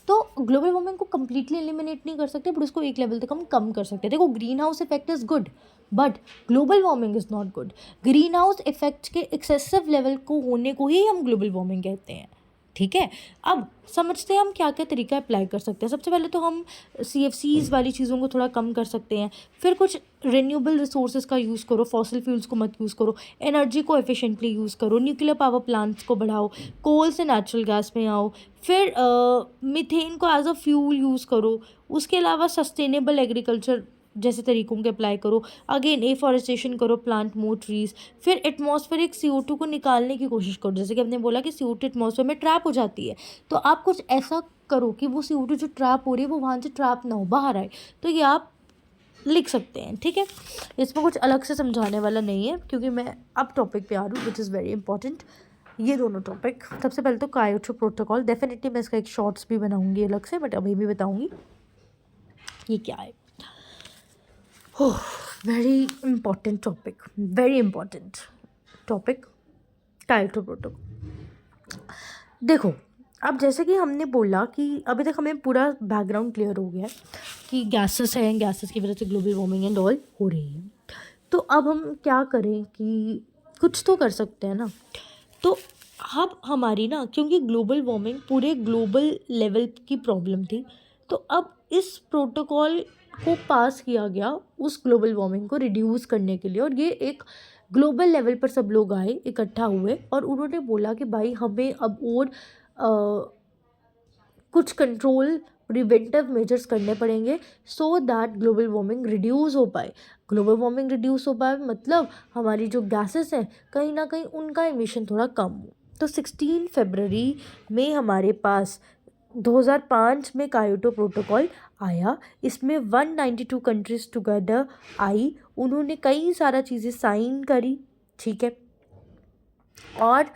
तो ग्लोबल वार्मिंग को कम्प्लीटली एलिमिनेट नहीं कर सकते, बट उसको एक लेवल तक हम कम कर सकते हैं। देखो, green house effect is good but global warming is not good. Green house effect के एक्सेसिव लेवल को होने को ही हम ग्लोबल वार्मिंग कहते हैं। ठीक है, अब समझते हैं हम क्या क्या तरीका अप्लाई कर सकते हैं। सबसे पहले तो हम CFCs वाली चीज़ों को थोड़ा कम कर सकते हैं। फिर कुछ रिन्यूएबल रिसोर्सेज का यूज़ करो, फॉसिल फ्यूल्स को मत यूज़ करो, एनर्जी को एफिशिएंटली यूज़ करो, न्यूक्लियर पावर प्लांट्स को बढ़ाओ, कोल से नेचुरल गैस में आओ, फिर मीथेन को एज अ फ्यूल यूज़ करो। उसके अलावा सस्टेनेबल एग्रीकल्चर जैसे तरीकों के अप्लाई करो। अगेन एफॉरेस्टेशन करो, प्लांट मोर ट्रीज। फिर एटमॉस्फेरिक CO2 को निकालने की कोशिश करो, जैसे कि हमने बोला कि CO2 एटमॉस्फेयर में ट्रैप हो जाती है, तो आप कुछ ऐसा करो कि वो CO2 जो ट्रैप हो रही है वो वहाँ से ट्रैप ना हो, बाहर आए। तो ये आप लिख सकते हैं। ठीक है, इसमें कुछ अलग से समझाने वाला नहीं है क्योंकि मैं अब टॉपिक पे आ रही हूँ विच इज़ वेरी इंपॉर्टेंट। ये दोनों टॉपिक, सबसे पहले तो कायोटो प्रोटोकॉल, डेफिनेटली मैं इसका एक शॉर्ट्स भी बनाऊंगी अलग से, बट अभी भी बताऊंगी ये क्या है। Very important topic, very important topic, Kyoto protocol. देखो, अब जैसे कि हमने बोला कि अभी तक हमें पूरा बैकग्राउंड क्लियर हो गया है कि गैसेस हैं, गैसेस की वजह से ग्लोबल वार्मिंग एंड ऑल हो रही है। तो अब हम क्या करें कि कुछ तो कर सकते हैं ना। तो अब हमारी ना, क्योंकि ग्लोबल वार्मिंग पूरे ग्लोबल लेवल की प्रॉब्लम थी, तो अब इस प्रोटोकॉल को पास किया गया उस ग्लोबल वार्मिंग को रिड्यूस करने के लिए। और ये एक ग्लोबल लेवल पर सब लोग आए, इकट्ठा हुए और उन्होंने बोला कि भाई हमें अब और कुछ कंट्रोल प्रिवेंटिव मेजर्स करने पड़ेंगे so that global warming reduce हो पाए। ग्लोबल वार्मिंग रिड्यूस हो पाए मतलब हमारी जो गैसेस हैं कहीं ना कहीं उनका एमिशन थोड़ा कम हो। तो 16 फरवरी में हमारे पास 2005 में कायोटो प्रोटोकॉल आया, इसमें 192 कंट्रीज टुगेदर आई, उन्होंने कई सारा चीज़ें साइन करी, ठीक है, और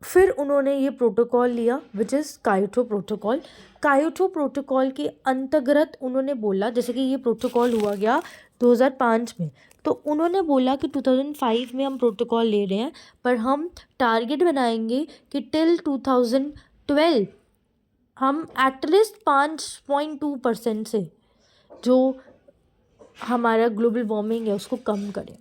फिर उन्होंने ये प्रोटोकॉल लिया विच इज़ कायोटो प्रोटोकॉल। कायोटो प्रोटोकॉल के अंतर्गत उन्होंने बोला, जैसे कि ये प्रोटोकॉल हुआ गया 2005 में, तो उन्होंने बोला कि 2005 में हम प्रोटोकॉल ले रहे हैं, पर हम टारगेट बनाएंगे कि टिल 2012 हम एटलीस्ट 5.2% से जो हमारा ग्लोबल वार्मिंग है उसको कम करें,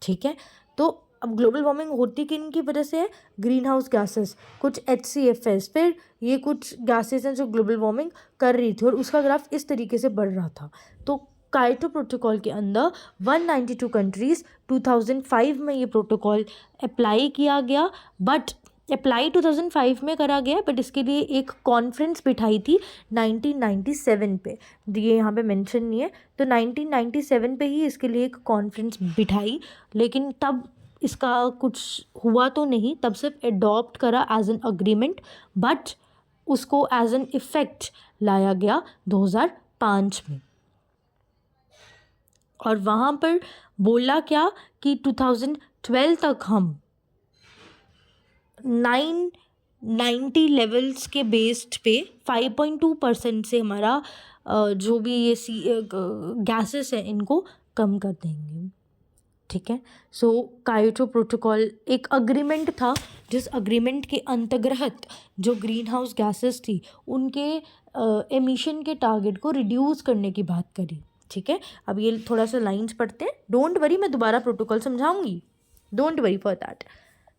ठीक है। तो अब ग्लोबल वार्मिंग होती किन की वजह से है? ग्रीन हाउस गैसेस, कुछ HCFS, फिर ये कुछ गैसेस हैं जो ग्लोबल वार्मिंग कर रही थी और उसका ग्राफ इस तरीके से बढ़ रहा था। तो कायोटो प्रोटोकॉल के अंदर 192 कंट्रीज़ 2005 में ये प्रोटोकॉल अप्लाई किया गया, बट अप्लाई 2005 में करा गया, बट इसके लिए एक कॉन्फ्रेंस बिठाई थी 1997 पे, ये यहाँ पे मेंशन नहीं है, तो 1997 पे ही इसके लिए एक कॉन्फ्रेंस बिठाई, लेकिन तब इसका कुछ हुआ तो नहीं, तब सिर्फ एडॉप्ट करा एज एन अग्रीमेंट, बट उसको एज एन इफ़ेक्ट लाया गया 2005 में। और वहाँ पर बोला क्या कि 2012 तक हम 990 लेवल्स के बेस्ड पे 5.2% से हमारा जो भी ये गैसेस हैं इनको कम कर देंगे, ठीक है। सो कायोटो प्रोटोकॉल एक अग्रीमेंट था, जिस अग्रीमेंट के अंतर्गत जो ग्रीन हाउस गैसेस थी उनके एमिशन के टारगेट को रिड्यूस करने की बात करी, ठीक है। अब ये थोड़ा सा लाइंस पढ़ते हैं, डोंट वरी, मैं दोबारा प्रोटोकॉल समझाऊंगी, डोंट वरी फॉर दैट,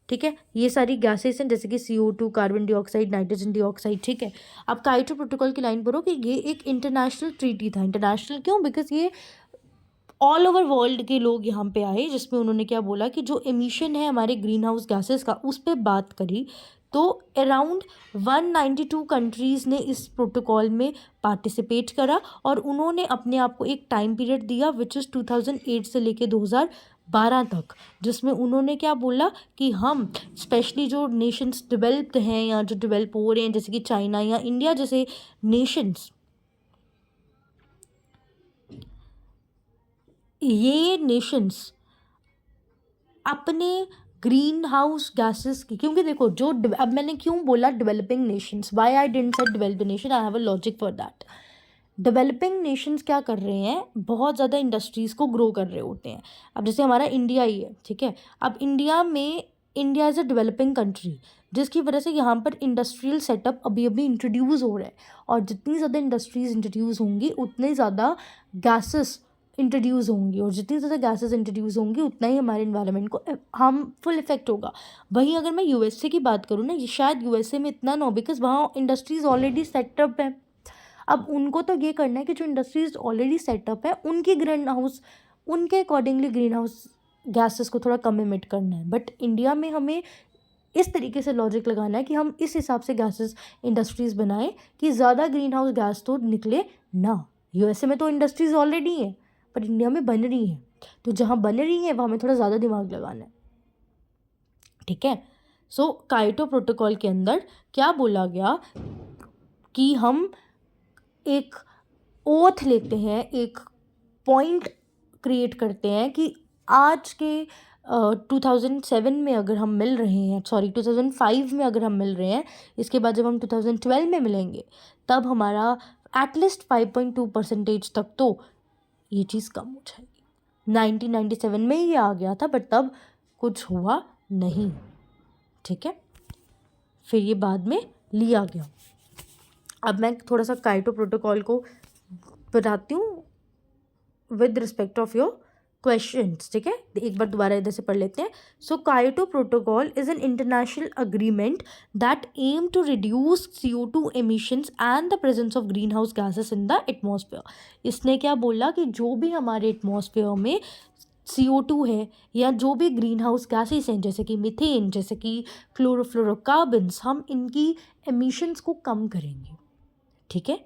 ठीक है। ये सारी गैसेस हैं जैसे कि CO2, carbon dioxide, nitrogen dioxide, ठीक है। अब कायोटो प्रोटोकॉल की लाइन पढ़ो कि ये एक इंटरनेशनल ट्रीटी था। इंटरनेशनल क्यों? बिकॉज ये ऑल ओवर वर्ल्ड के लोग यहाँ पे आए, जिसमें उन्होंने क्या बोला कि जो एमिशन है हमारे ग्रीन हाउस गैसेस का उस पर बात करी। तो अराउंड 192 कंट्रीज़ ने इस प्रोटोकॉल में पार्टिसिपेट करा और उन्होंने अपने आप को एक टाइम पीरियड दिया विच इज़ 2008 से लेके 2012 तक, जिसमें उन्होंने क्या बोला कि हम स्पेशली जो नेशंस डेवलप्ड हैं या जो डेवलप हो रहे हैं जैसे कि चाइना या इंडिया जैसे नेशंस, ये नेशंस अपने ग्रीन हाउस गैसेस की, क्योंकि देखो जो अब मैंने क्यों बोला developing nations, why I didn't say developed nation, I have a logic for that. Developing nations क्या कर रहे हैं? बहुत ज़्यादा इंडस्ट्रीज़ को ग्रो कर रहे होते हैं। अब जैसे हमारा इंडिया ही है, ठीक है। अब India is a developing country, जिसकी वजह से यहाँ पर इंडस्ट्रियल सेटअप अभी अभी इंट्रोड्यूस हो रहा है, और जितनी ज़्यादा इंडस्ट्रीज़ इंट्रोड्यूस होंगी उतने ज़्यादा गैसेस इंट्रोड्यूस होंगी, और जितनी ज़्यादा गैसेस इंट्रोड्यूस होंगी उतना ही हमारे इन्वायरमेंट को हार्मफुल इफेक्ट होगा। वहीं अगर मैं USA की बात करूँ ना, ये शायद USA में इतना ना हो बिकॉज वहाँ इंडस्ट्रीज़ ऑलरेडी सेटअप है। अब उनको तो ये करना है कि जो इंडस्ट्रीज़ ऑलरेडी सेटअप है उनकी उनके अकॉर्डिंगली ग्रीन हाउस गैसेस को थोड़ा कम इमिट करना है। बट इंडिया में हमें इस तरीके से लॉजिक लगाना है कि हम इस हिसाब से गैसेस इंडस्ट्रीज़ बनाएं कि ज़्यादा ग्रीन हाउस गैस तो निकले ना। USA में तो इंडस्ट्रीज़ ऑलरेडी हैं, पर इंडिया में बन रही हैं, तो जहाँ बन रही हैं वहाँ हमें थोड़ा ज़्यादा दिमाग लगाना है, ठीक है। सो कायोटो प्रोटोकॉल के अंदर क्या बोला गया कि हम एक ओथ लेते हैं, एक पॉइंट क्रिएट करते हैं कि आज के 2007 में अगर हम मिल रहे हैं, 2005 में अगर हम मिल रहे हैं, इसके बाद जब हम 2012 में मिलेंगे तब हमारा एटलीस्ट 5.2% तक तो ये चीज़ कम हो जाएगी। 1997 में ये आ गया था, बट तब कुछ हुआ नहीं, ठीक है। फिर ये बाद में लिया गया। अब मैं थोड़ा सा कायोटो प्रोटोकॉल को बताती हूँ with respect of your questions, ठीक है। एक बार दोबारा इधर से पढ़ लेते हैं। So Kyoto protocol is an international agreement that aim to reduce CO2 emissions and the presence of green house gases in the atmosphere. इसने क्या बोला कि जो भी हमारे एटमॉस्फेयर में CO2 है या जो भी ग्रीन हाउस गैसेस हैं जैसे कि मीथेन, जैसे कि क्लोरोफ्लोरोकार्बन्स, हम इनकी एमिशंस को कम करेंगे, ठीक है।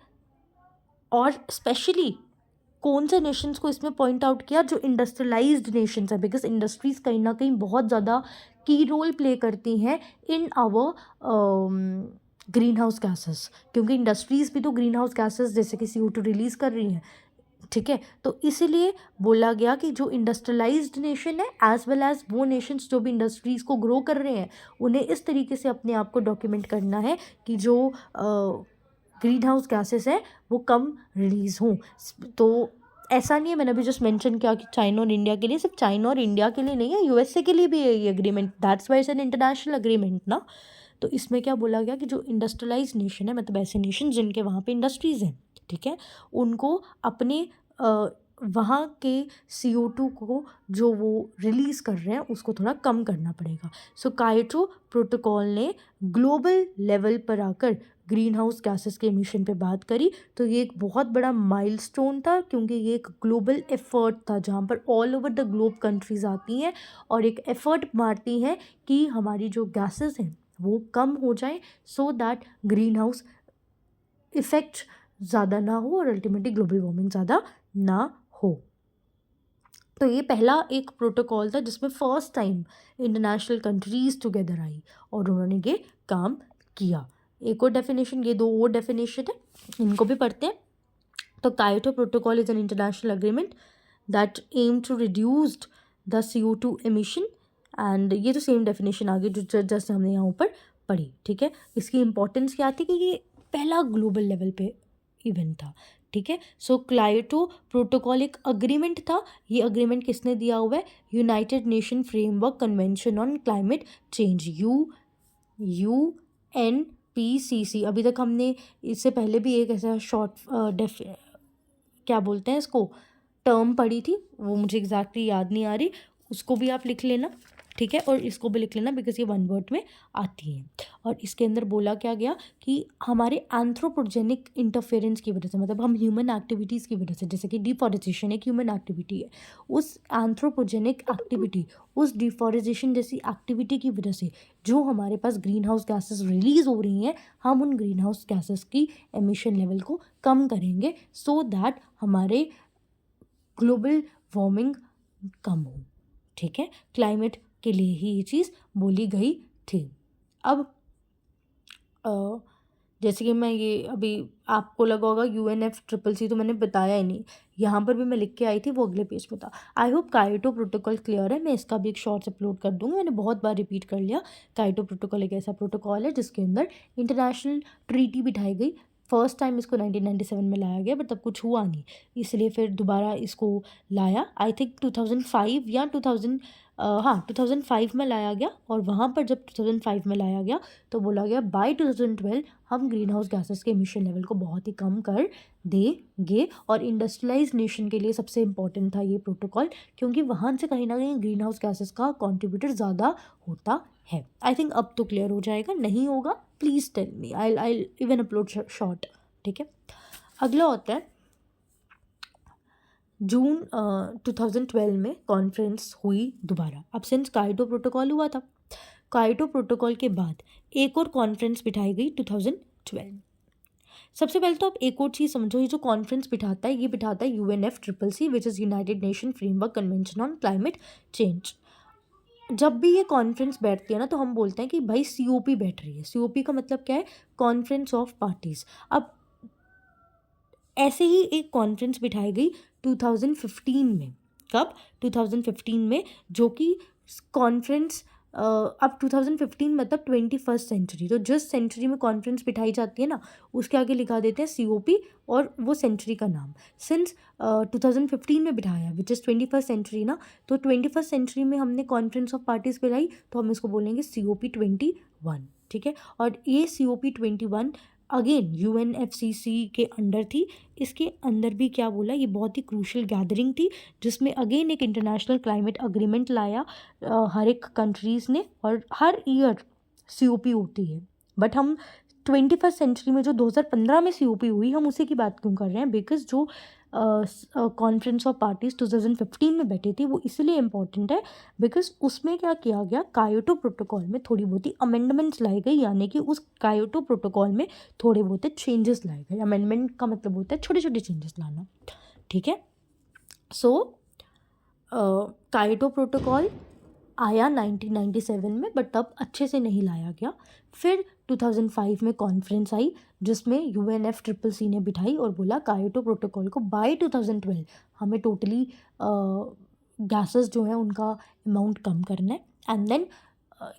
और स्पेशली कौन से नेशंस को इसमें पॉइंट आउट किया? जो इंडस्ट्रियलाइज्ड नेशंस है, बिकॉज इंडस्ट्रीज़ कहीं ना कहीं बहुत ज़्यादा की रोल प्ले करती हैं in our green house gases, क्योंकि इंडस्ट्रीज़ भी तो ग्रीन हाउस गैसेस जैसे कि CO2 रिलीज़ कर रही हैं, ठीक है। तो इसीलिए बोला गया कि जो इंडस्ट्रियलाइज्ड नेशन है एज वेल एज वो नेशंस जो भी इंडस्ट्रीज़ को ग्रो कर रहे हैं, उन्हें इस तरीके से अपने आप को डॉक्यूमेंट करना है कि जो ग्रीन हाउस गैसेस हैं वो कम रिलीज़ हों। तो ऐसा नहीं है, मैंने अभी जस्ट मेंशन किया कि चाइना और इंडिया के लिए, सिर्फ चाइना और इंडिया के लिए नहीं है, USA के लिए भी है ये agreement, that's why it's an international agreement ना। तो इसमें क्या बोला गया कि जो इंडस्ट्रियलाइज नेशन है, मतलब ऐसे नेशन जिनके वहाँ पे इंडस्ट्रीज़ हैं, ठीक है, उनको अपने वहाँ के CO2 को जो वो रिलीज़ कर रहे हैं उसको थोड़ा कम करना पड़ेगा। सो कायोटो प्रोटोकॉल ने ग्लोबल लेवल पर आकर ग्रीन हाउस गैसेस के एमिशन पे बात करी। तो ये एक बहुत बड़ा माइलस्टोन था, क्योंकि ये एक ग्लोबल एफर्ट था जहाँ पर all over the globe countries आती हैं और एक एफर्ट मारती हैं कि हमारी जो गैसेस हैं वो कम हो जाए, so that green house effect ज़्यादा ना हो और अल्टीमेटली ग्लोबल वार्मिंग ज़्यादा ना हो। तो ये पहला एक प्रोटोकॉल था जिसमें first time international countries together I और उन्होंने ये काम किया। एक और डेफिनेशन, ये दो और डेफिनेशन है, इनको भी पढ़ते हैं। तो Kyoto protocol is an international agreement that aim to reduced the CO2 emission, and ये तो सेम डेफिनेशन आ गई जो जैसे हमने यहाँ ऊपर पढ़ी, ठीक है। इसकी इंपॉर्टेंस क्या थी कि ये पहला ग्लोबल लेवल पे इवेंट था, ठीक है। सो कायोटो प्रोटोकॉल एक अग्रीमेंट था। ये अग्रीमेंट किसने दिया हुआ है? United nation framework convention on climate change, UNPCC। अभी तक हमने इससे पहले भी एक ऐसा शॉर्ट क्या बोलते हैं इसको, टर्म पढ़ी थी, वो मुझे एग्जैक्टली याद नहीं आ रही, उसको भी आप लिख लेना, ठीक है, और इसको भी लिख लेना बिकॉज ये वन वर्ड में आती है। और इसके अंदर बोला क्या गया कि हमारे एंथ्रोपोजेनिक इंटरफेरेंस की वजह से, मतलब हम ह्यूमन एक्टिविटीज़ की वजह से, जैसे कि डिफॉरेस्टेशन एक ह्यूमन एक्टिविटी है, उस एंथ्रोपोजेनिक एक्टिविटी, उस डिफॉरेस्टेशन जैसी एक्टिविटी की वजह से जो हमारे पास ग्रीन हाउस गैसेस रिलीज़ हो रही हैं, हम उन ग्रीन हाउस गैसेस की एमिशन लेवल को कम करेंगे सो दैट हमारे ग्लोबल वार्मिंग कम हो, ठीक है। क्लाइमेट के लिए ही ये चीज़ बोली गई थी। अब जैसे कि मैं ये अभी आपको लगा होगा UNFCCC तो मैंने बताया ही नहीं, यहाँ पर भी मैं लिख के आई थी, वो अगले पेज में था। आई होप कायोटो प्रोटोकॉल क्लियर है, मैं इसका भी एक शॉर्ट्स अपलोड कर दूँगी, मैंने बहुत बार रिपीट कर लिया। कायोटो प्रोटोकॉल एक ऐसा प्रोटोकॉल है जिसके अंदर इंटरनेशनल ट्रीटी बिठाई गई। फर्स्ट टाइम इसको 1997 में लाया गया, बट तब कुछ हुआ नहीं, इसलिए फिर दोबारा इसको लाया। आई थिंक 2005 या 2005 में लाया गया। और वहाँ पर जब 2005 में लाया गया तो बोला गया बाय 2012 हम ग्रीन हाउस गैसेस के एमिशन लेवल को बहुत ही कम कर देंगे। और इंडस्ट्रियलाइज नेशन के लिए सबसे इम्पोर्टेंट था ये प्रोटोकॉल, क्योंकि वहाँ से कहीं ना कहीं ग्रीन हाउस गैसेस का कॉन्ट्रीब्यूटर ज़्यादा होता है। आई थिंक अब तो क्लियर हो जाएगा, नहीं होगा please tell me, I even upload short, ठीक है। अगला होता है जून 2012 में कॉन्फ्रेंस हुई दोबारा। अब सिंस कायोटो प्रोटोकॉल हुआ था, कायोटो प्रोटोकॉल के बाद एक और कॉन्फ्रेंस बिठाई गई 2012। सबसे पहले तो आप एक और चीज़ समझो, ये जो कॉन्फ्रेंस बिठाता है ये बिठाता है UNFCCC which is United nation framework convention on climate change. जब भी ये कॉन्फ्रेंस बैठती है ना तो हम बोलते हैं कि भाई COP बैठ रही है। COP का मतलब क्या है? Conference of parties. अब ऐसे ही एक कॉन्फ्रेंस बिठाई गई 2015 में। कब? 2015 में, जो कि कॉन्फ्रेंस अब 2015 मतलब 21st सेंचुरी, तो जिस सेंचुरी में कॉन्फ्रेंस बिठाई जाती है ना उसके आगे लिखा देते हैं COP और वो सेंचुरी का नाम। सिंस 2015 में बिठाया विच इज़ 21st सेंचुरी ना, तो 21st सेंचुरी में हमने कॉन्फ्रेंस ऑफ पार्टीज़ बिठाई तो हम इसको बोलेंगे COP 21, ठीक है। और ये COP 21 अगेन UNFCCC के अंडर थी। इसके अंदर भी क्या बोला, ये बहुत ही क्रूशल गैदरिंग थी जिसमें अगेन एक इंटरनेशनल क्लाइमेट अग्रीमेंट लाया हर एक कंट्रीज़ ने, और हर ईयर COP होती है। बट हम 21st सेंचुरी में जो 2015 में COP हुई हम उसी की बात क्यों कर रहे हैं? बिकॉज जो कॉन्फ्रेंस ऑफ पार्टीज़ 2015 में बैठी थी वो इसलिए इम्पॉर्टेंट है बिकॉज उसमें क्या किया गया, कायोटो प्रोटोकॉल में थोड़ी बहुत ही अमेंडमेंट्स लाई गई, यानी कि उस कायोटो प्रोटोकॉल में थोड़े बहुत चेंजेस लाए गए। अमेंडमेंट का मतलब होता है छोटे छोटे चेंजेस लाना, ठीक है। सो कायोटो प्रोटोकॉल आया 1997 में, बट तब अच्छे से नहीं लाया गया। फिर 2005 में कॉन्फ्रेंस आई जिसमें UNFCCC ने बिठाई और बोला कायोटो प्रोटोकॉल को बाय 2012 हमें टोटली गैसेस जो है उनका अमाउंट कम करना है। एंड देन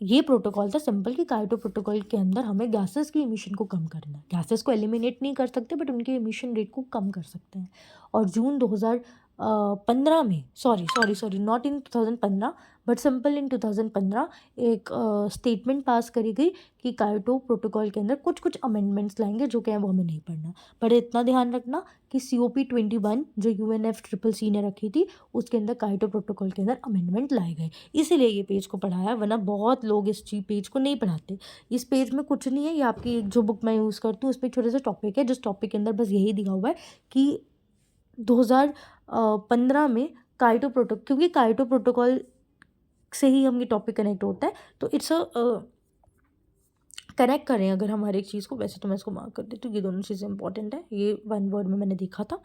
ये प्रोटोकॉल था सिंपल कि कायोटो प्रोटोकॉल के अंदर हमें गैसेस की एमिशन को कम करना है। गैसेस को एलिमिनेट नहीं कर सकते बट उनके एमिशन रेट को कम कर सकते हैं। और जून 2015 में sorry not in 2015 but simple in 2015 एक स्टेटमेंट पास करी गई कि कायोटो प्रोटोकॉल के अंदर कुछ कुछ अमेंडमेंट्स लाएंगे जो कि है वो हमें नहीं पढ़ना। पर इतना ध्यान रखना कि COP21 जो UNFCCC ने रखी थी उसके अंदर कायोटो प्रोटोकॉल के अंदर अमेंडमेंट लाए गए, इसीलिए ये पेज को पढ़ाया, वरना बहुत लोग इस पेज को नहीं पढ़ाते। इस पेज में कुछ नहीं है, ये आपकी एक जो बुक मैं यूज़ करती हूँ उस पर छोटे से टॉपिक है जिस टॉपिक के अंदर बस यही दिया हुआ है कि 2015 में कायोटो प्रोटोकॉल, क्योंकि कायोटो प्रोटोकॉल से ही हम ये टॉपिक कनेक्ट होता है तो इट्स कनेक्ट करें अगर हमारे एक चीज़ को, वैसे तो मैं इसको मार्क कर देती हूँ, ये दोनों चीज़ें इंपॉर्टेंट है, ये वन वर्ड में मैंने देखा था।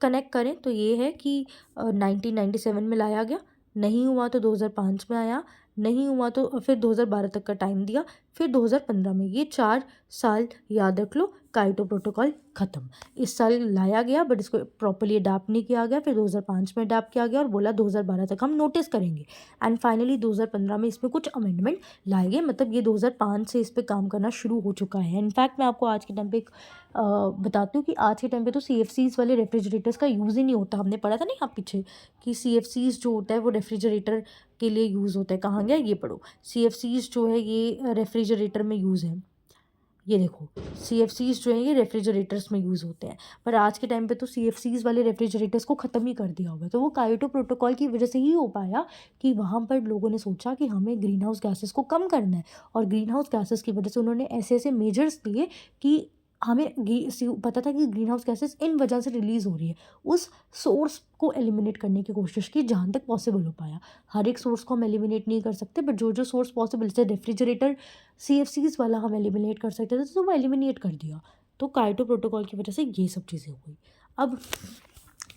कनेक्ट करें तो ये है कि 1997 में लाया गया, नहीं हुआ तो 2005 में आया, नहीं हुआ तो फिर 2012 तक का टाइम दिया, फिर 2015 में, ये 4 साल याद रख लो, कायोटो प्रोटोकॉल ख़त्म। इस साल लाया गया बट इसको प्रॉपर्ली अडाप्ट नहीं किया गया, फिर 2005 में अडाप्ट किया गया और बोला 2012 तक हम नोटिस करेंगे। एंड फाइनली 2015 में इसमें कुछ अमेंडमेंट लाए गए, मतलब ये 2005 से इस पर काम करना शुरू हो चुका है। इनफैक्ट मैं आपको आज के टाइम पे एक बताती हूँ कि आज के टाइम पे तो CFCs वाले रेफ्रिजरेटर्स का यूज़ ही नहीं होता। हमने पढ़ा था ना यहाँ पीछे कि CFCs जो होता है वो रेफ्रिजरेटर के लिए यूज़ होता है। कहाँ गया, ये पढ़ो, CFCs जो है ये रेफ्रिजरेटर में यूज़ है। ये देखो CFCs जो है ये रेफ्रिजरेटर्स में यूज़ होते हैं, पर आज के टाइम पे तो CFCs वाले रेफ्रिजरेटर्स को ख़त्म ही कर दिया हुआ है। तो वो कायोटो प्रोटोकॉल की वजह से ही हो पाया कि वहाँ पर लोगों ने सोचा कि हमें ग्रीन हाउस गैसेस को कम करना है, और ग्रीन हाउस गैसेस की वजह से उन्होंने ऐसे ऐसे मेजर्स लिए कि हमें पता था कि ग्रीन हाउस गैसेस इन वजह से रिलीज़ हो रही है। उस सोर्स को एलिमिनेट करने की कोशिश की जहाँ तक पॉसिबल हो पाया। हर एक सोर्स को हम एलिमिनेट नहीं कर सकते बट जो जो सोर्स पॉसिबल, जैसे रेफ्रिजरेटर CFCs वाला हम एलिमिनेट कर सकते थे तो वो एलिमिनेट कर दिया। तो कायोटो प्रोटोकॉल की वजह से ये सब चीज़ें हो गई। अब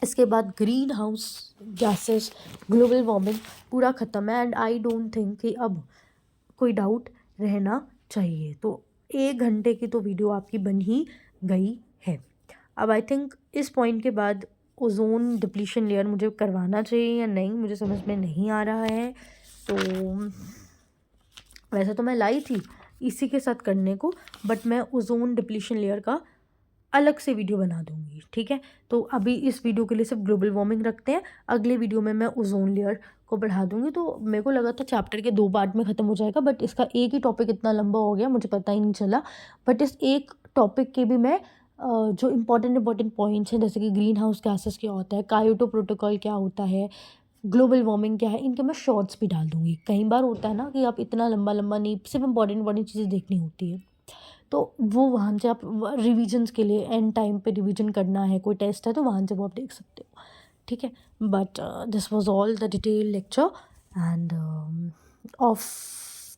इसके बाद green house gases, global warming पूरा ख़त्म है एंड आई डोंट थिंक कि अब कोई डाउट रहना चाहिए। तो 1 घंटे की तो वीडियो आपकी बन ही गई है। अब आई थिंक इस पॉइंट के बाद ओजोन डिप्लीशन लेयर मुझे करवाना चाहिए या नहीं, मुझे समझ में नहीं आ रहा है। तो वैसे तो मैं लाई थी इसी के साथ करने को, बट मैं ओजोन डिप्लीशन लेयर का अलग से वीडियो बना दूंगी, ठीक है। तो अभी इस वीडियो के लिए सिर्फ ग्लोबल वार्मिंग रखते हैं, अगले वीडियो में मैं ओजोन लेयर को बढ़ा दूंगी। तो मेरे को लगा था चैप्टर के 2 पार्ट में ख़त्म हो जाएगा, बट इसका एक ही टॉपिक इतना लंबा हो गया मुझे पता ही नहीं चला। बट इस एक टॉपिक के भी मैं जो इंपॉर्टेंट पॉइंट्स हैं, जैसे कि ग्रीन हाउस गैसेस क्या होता है, कायोटो प्रोटोकॉल क्या होता है, ग्लोबल वार्मिंग क्या है, इनके मैं शॉर्ट्स भी डाल दूंगी। कई बार होता है ना कि आप इतना लंबा नहीं, सिर्फ इंपॉर्टेंट चीज़ें देखनी होती है, तो वो वहाँ से आप रिविजन्स के लिए एंड टाइम पे रिवीजन करना है, कोई टेस्ट है तो वहाँ से वो आप देख सकते हो, ठीक है। But this was all the detail lecture end of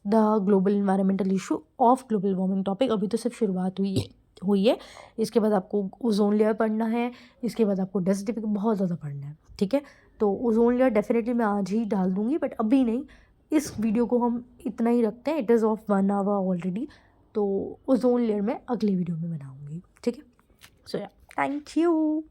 the global environmental issue of global warming topic. अभी तो सिर्फ शुरुआत हुई है। इसके बाद आपको ओजोन लेयर पढ़ना है, इसके बाद आपको डस्ट सर्टिफिकेट बहुत ज़्यादा पढ़ना है, ठीक है। तो ओजोन लेयर डेफिनेटली मैं आज ही डाल दूँगी, बट अभी नहीं, इस वीडियो को हम इतना ही रखते हैं, it is of 1 hour already. तो ओजोन लेयर मैं अगले वीडियो में बनाऊँगी, ठीक है। सो या, थैंक यू।